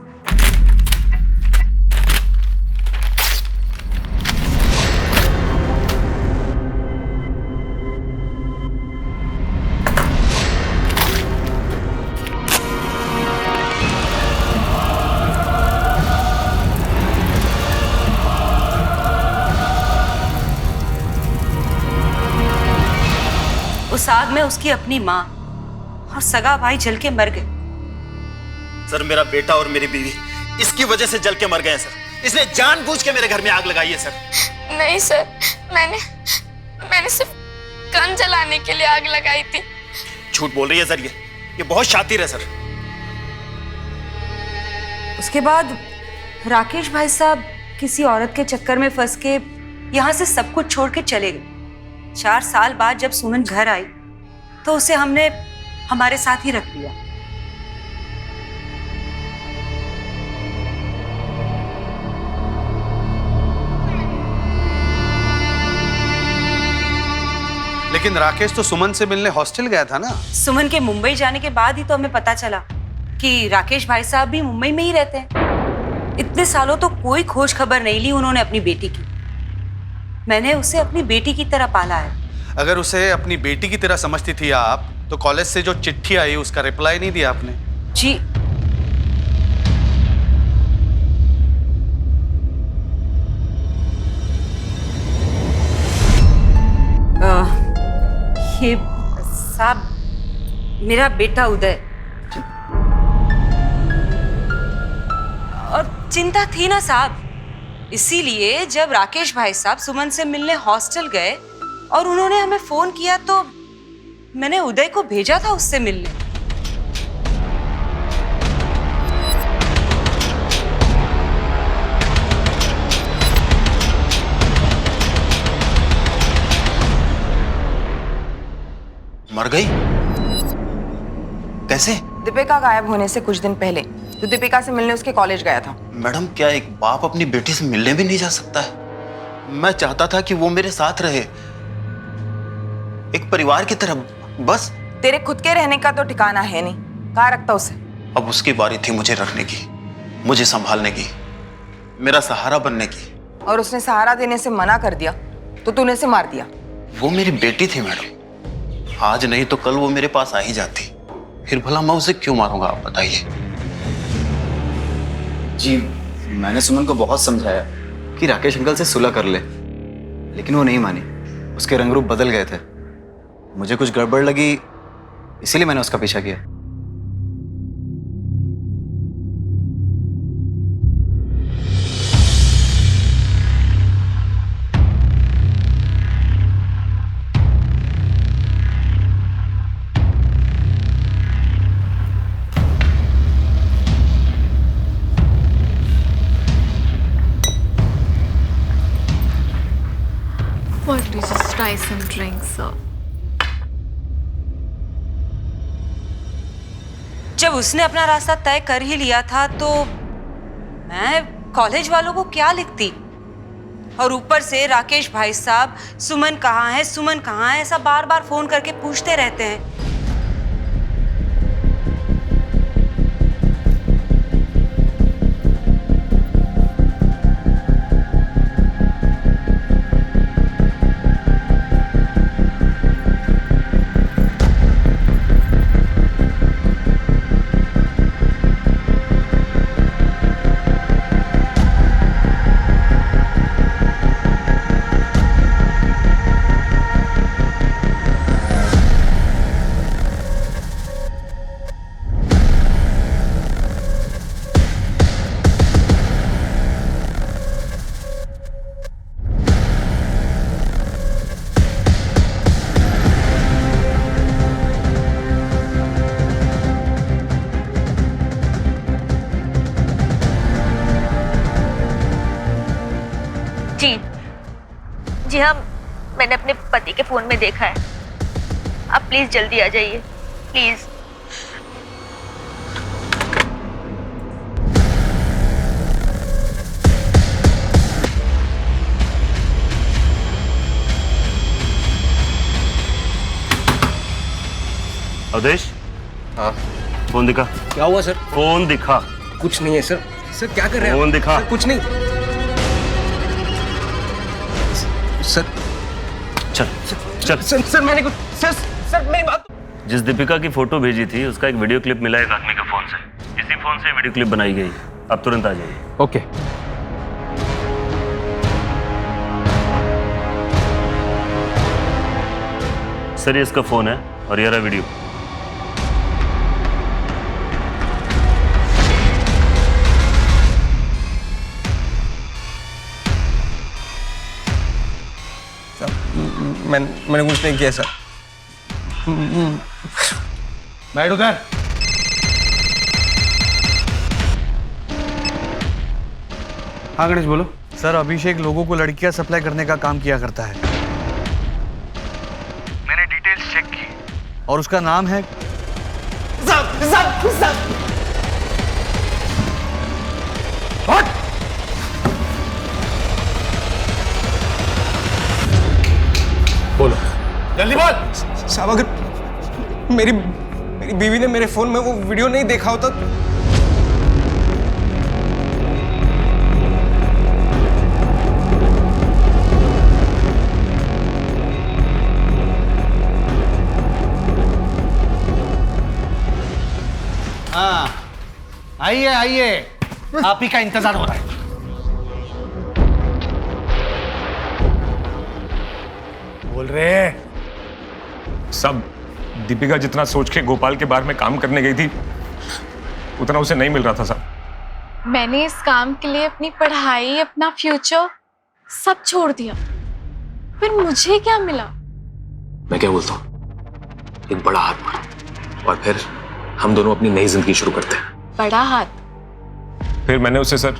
उस आग में उसकी अपनी माँ और सगा भाई जल के मर गए। सर मेरा बेटा और मेरी बीवी इसकी वजह से जल के मर गए हैं सर। इसने जानबूझ के मेरे घर में आग लगाई है सर। नहीं सर, मैंने सिर्फ गन जलाने के लिए आग लगाई थी। झूठ बोल रही है सर, ये बहुत शातिर है सर। उसके बाद राकेश भाई साहब किसी औरत के चक्कर में फंस के यहाँ से सब कुछ छोड़ के चले गए। 4 साल बाद जब सुमन घर आई तो उसे हमने हमारे साथ ही रख लिया। लेकिन राकेश तो सुमन से मिलने हॉस्टल गया था ना। सुमन के मुंबई जाने के बाद ही तो हमें पता चला कि राकेश भाई साहब भी मुंबई में ही रहते हैं। इतने सालों तो कोई खोज खबर नहीं ली उन्होंने अपनी बेटी की। मैंने उसे अपनी बेटी की तरह पाला है। अगर उसे अपनी बेटी की तरह समझती थी आप, तो कॉलेज से जो चिट्ठी आई उसका रिप्लाई नहीं दिया आपने। जी ये साहब मेरा बेटा उदय, और चिंता थी ना साहब, इसीलिए जब राकेश भाई साहब सुमन से मिलने हॉस्टल गए और उन्होंने हमें फोन किया तो मैंने उदय को भेजा था उससे मिलने। मर गई? कैसे? दीपिका गायब होने से कुछ दिन पहले तो दीपिका से मिलने उसके कॉलेज गया था। मैडम क्या एक बाप अपनी बेटी से मिलने भी नहीं जा सकता है? मैं चाहता था कि वो मेरे साथ रहे, एक परिवार की तरह। बस तेरे खुद के रहने का तो ठिकाना है नहीं, कहाँ रखता उसे? अब उसकी बारी थी मुझे रखने की, मुझे संभालने की, मेरा सहारा बनने की। और उसने सहारा देने से मना कर दिया तो तूने उसे मार दिया। वो मेरी बेटी थी मैडम, आज नहीं तो कल वो मेरे पास आ ही जाती, फिर भला मैं उसे क्यों मारूंगा आप बताइए। जी मैंने सुमन को बहुत समझाया कि राकेश अंकल से सुलह कर ले, लेकिन वो नहीं मानी। उसके रंग रूप बदल गए थे। मुझे कुछ गड़बड़ लगी, इसीलिए मैंने उसका पीछा किया। Why don't you just try some drinks, sir? जब उसने अपना रास्ता तय कर ही लिया था तो मैं कॉलेज वालों को क्या लिखती। और ऊपर से राकेश भाई साहब सुमन कहाँ है, सुमन कहाँ है, ऐसा बार बार फोन करके पूछते रहते हैं। जी हाँ, मैंने अपने पति के फोन में देखा है। आप प्लीज जल्दी आ जाइए, प्लीज। अवधेश। हाँ। फोन दिखा। क्या हुआ सर? फोन दिखा। कुछ नहीं है सर। सर क्या कर रहे हैं? फोन दिखा। सर, कुछ नहीं। सर चल चल। सर मैंने कुछ सर मेरी बात। जिस दीपिका की फोटो भेजी थी उसका एक वीडियो क्लिप मिला एक आदमी के फोन से। इसी फोन से वीडियो क्लिप बनाई गई। अब तुरंत आ जाइए। ओके। सर ये इसका फोन है और ये रहा वीडियो। मैंने कुछ नहीं किया सर। बैठ उधर। हाँ गणेश बोलो। सर अभिषेक लोगों को लड़कियां सप्लाई करने का काम किया करता है। मैंने डिटेल्स चेक की और उसका नाम है बोलो जल्दी बोल। साहब अगर मेरी बीवी ने मेरे फोन में वो वीडियो नहीं देखा होता हाँ आइए आइए, आप ही का इंतजार हो रहा है। बोल रहे सब दीपिका जितना सोच के गोपाल के बारे में काम करने गई थी उतना उसे नहीं मिल रहा था साहब। मैंने इस काम के लिए अपनी पढ़ाई, अपना फ्यूचर सब छोड़ दिया, फिर मुझे क्या मिला? मैं क्या बोलता हूँ, एक बड़ा हाथ मारो और फिर हम दोनों अपनी नई जिंदगी शुरू करते हैं। बड़ा हाथ? फिर मैंने उसे सर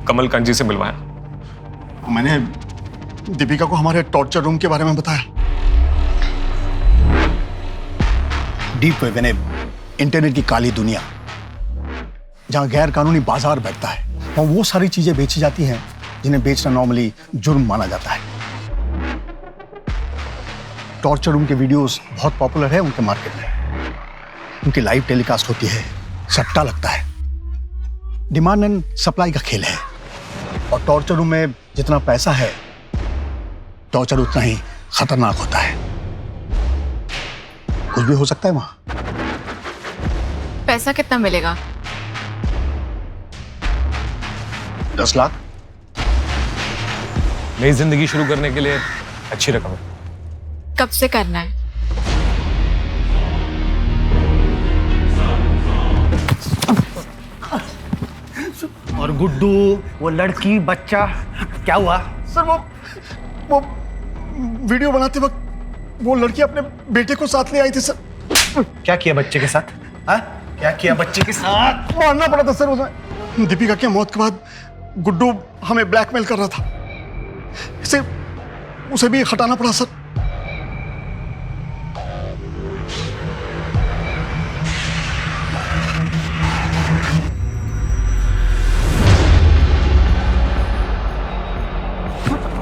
कमलकांत जी से मिलवाया। मैंने दीपिका को हमारे टॉर्चर रूम के बारे में बताया। डीप वेब यानी इंटरनेट की काली दुनिया, जहां गैर कानूनी बाजार बैठता है, वहां वो सारी चीजें बेची जाती हैं जिन्हें बेचना नॉर्मली जुर्म माना जाता है। टॉर्चर रूम के वीडियोस बहुत पॉपुलर है उनके मार्केट में। उनकी लाइव टेलीकास्ट होती है, सट्टा लगता है, डिमांड एंड सप्लाई का खेल है। और टॉर्चर रूम में जितना पैसा है, टॉर्चर उतना ही खतरनाक होता है। कुछ भी हो सकता है वहां। पैसा कितना मिलेगा? 10 लाख। नई जिंदगी शुरू करने के लिए अच्छी रकम है। कब से करना है? और गुड्डू, वो लड़की, बच्चा, क्या हुआ? सर वो वीडियो बनाते वक्त वो लड़की अपने बेटे को साथ ले आई थी सर। क्या किया बच्चे के साथ? हाँ? क्या किया बच्चे के साथ? मारना पड़ा था सर उसे। दीपिका की मौत के बाद गुड्डू हमें ब्लैकमेल कर रहा था, इसे उसे भी हटाना पड़ा सर।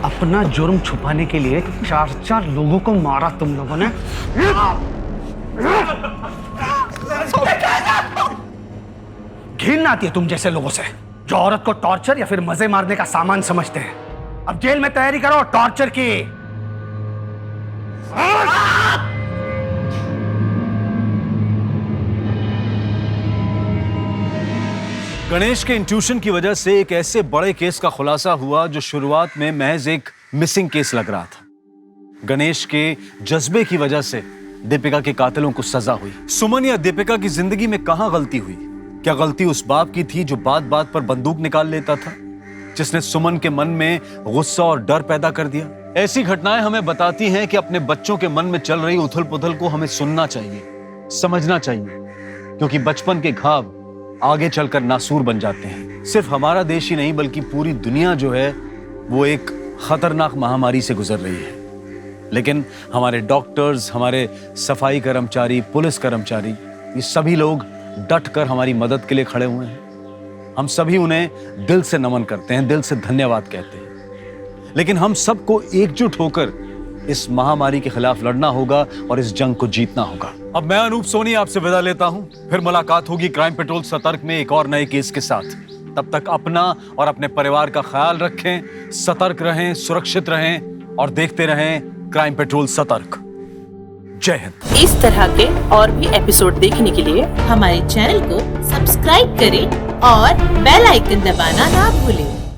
अपना जुर्म छुपाने के लिए 4 लोगों को मारा तुम लोगों ने। घिन आती है तुम जैसे लोगों से जो औरत को टॉर्चर या फिर मजे मारने का सामान समझते हैं। अब जेल में तैयारी करो टॉर्चर की। गणेश के इंट्यूशन की वजह से एक ऐसे बड़े केस का खुलासा हुआ जो शुरुआत में महज एक मिसिंग केस लग रहा था। गणेश के जज्बे की वजह से दीपिका के कातिलों को सजा हुई। सुमन या दीपिका की जिंदगी में कहां गलती हुई? क्या गलती उस बाप की थी जो बात बात पर बंदूक निकाल लेता था, जिसने सुमन के मन में गुस्सा और डर पैदा कर दिया? ऐसी घटनाएं हमें बताती हैं कि अपने बच्चों के मन में चल रही उथल पुथल को हमें सुनना चाहिए, समझना चाहिए, क्योंकि बचपन के घाव आगे चलकर नासूर बन जाते हैं। सिर्फ हमारा देश ही नहीं बल्कि पूरी दुनिया जो है वो एक खतरनाक महामारी से गुजर रही है। लेकिन हमारे डॉक्टर्स, हमारे सफाई कर्मचारी, पुलिस कर्मचारी, ये सभी लोग डट कर हमारी मदद के लिए खड़े हुए हैं। हम सभी उन्हें दिल से नमन करते हैं, दिल से धन्यवाद कहते हैं। लेकिन हम सबको एकजुट होकर इस महामारी के खिलाफ लड़ना होगा और इस जंग को जीतना होगा। अब मैं अनूप सोनी आपसे विदा लेता हूं। फिर मुलाकात होगी क्राइम पेट्रोल सतर्क में एक और नए केस के साथ। तब तक अपना और अपने परिवार का ख्याल रखें, सतर्क रहें, सुरक्षित रहें और देखते रहें क्राइम पेट्रोल सतर्क। जय हिंद। इस तरह के और भी एपिसोड देखने के लिए हमारे चैनल को सब्सक्राइब करें और बेल आइकन दबाना ना भूलें।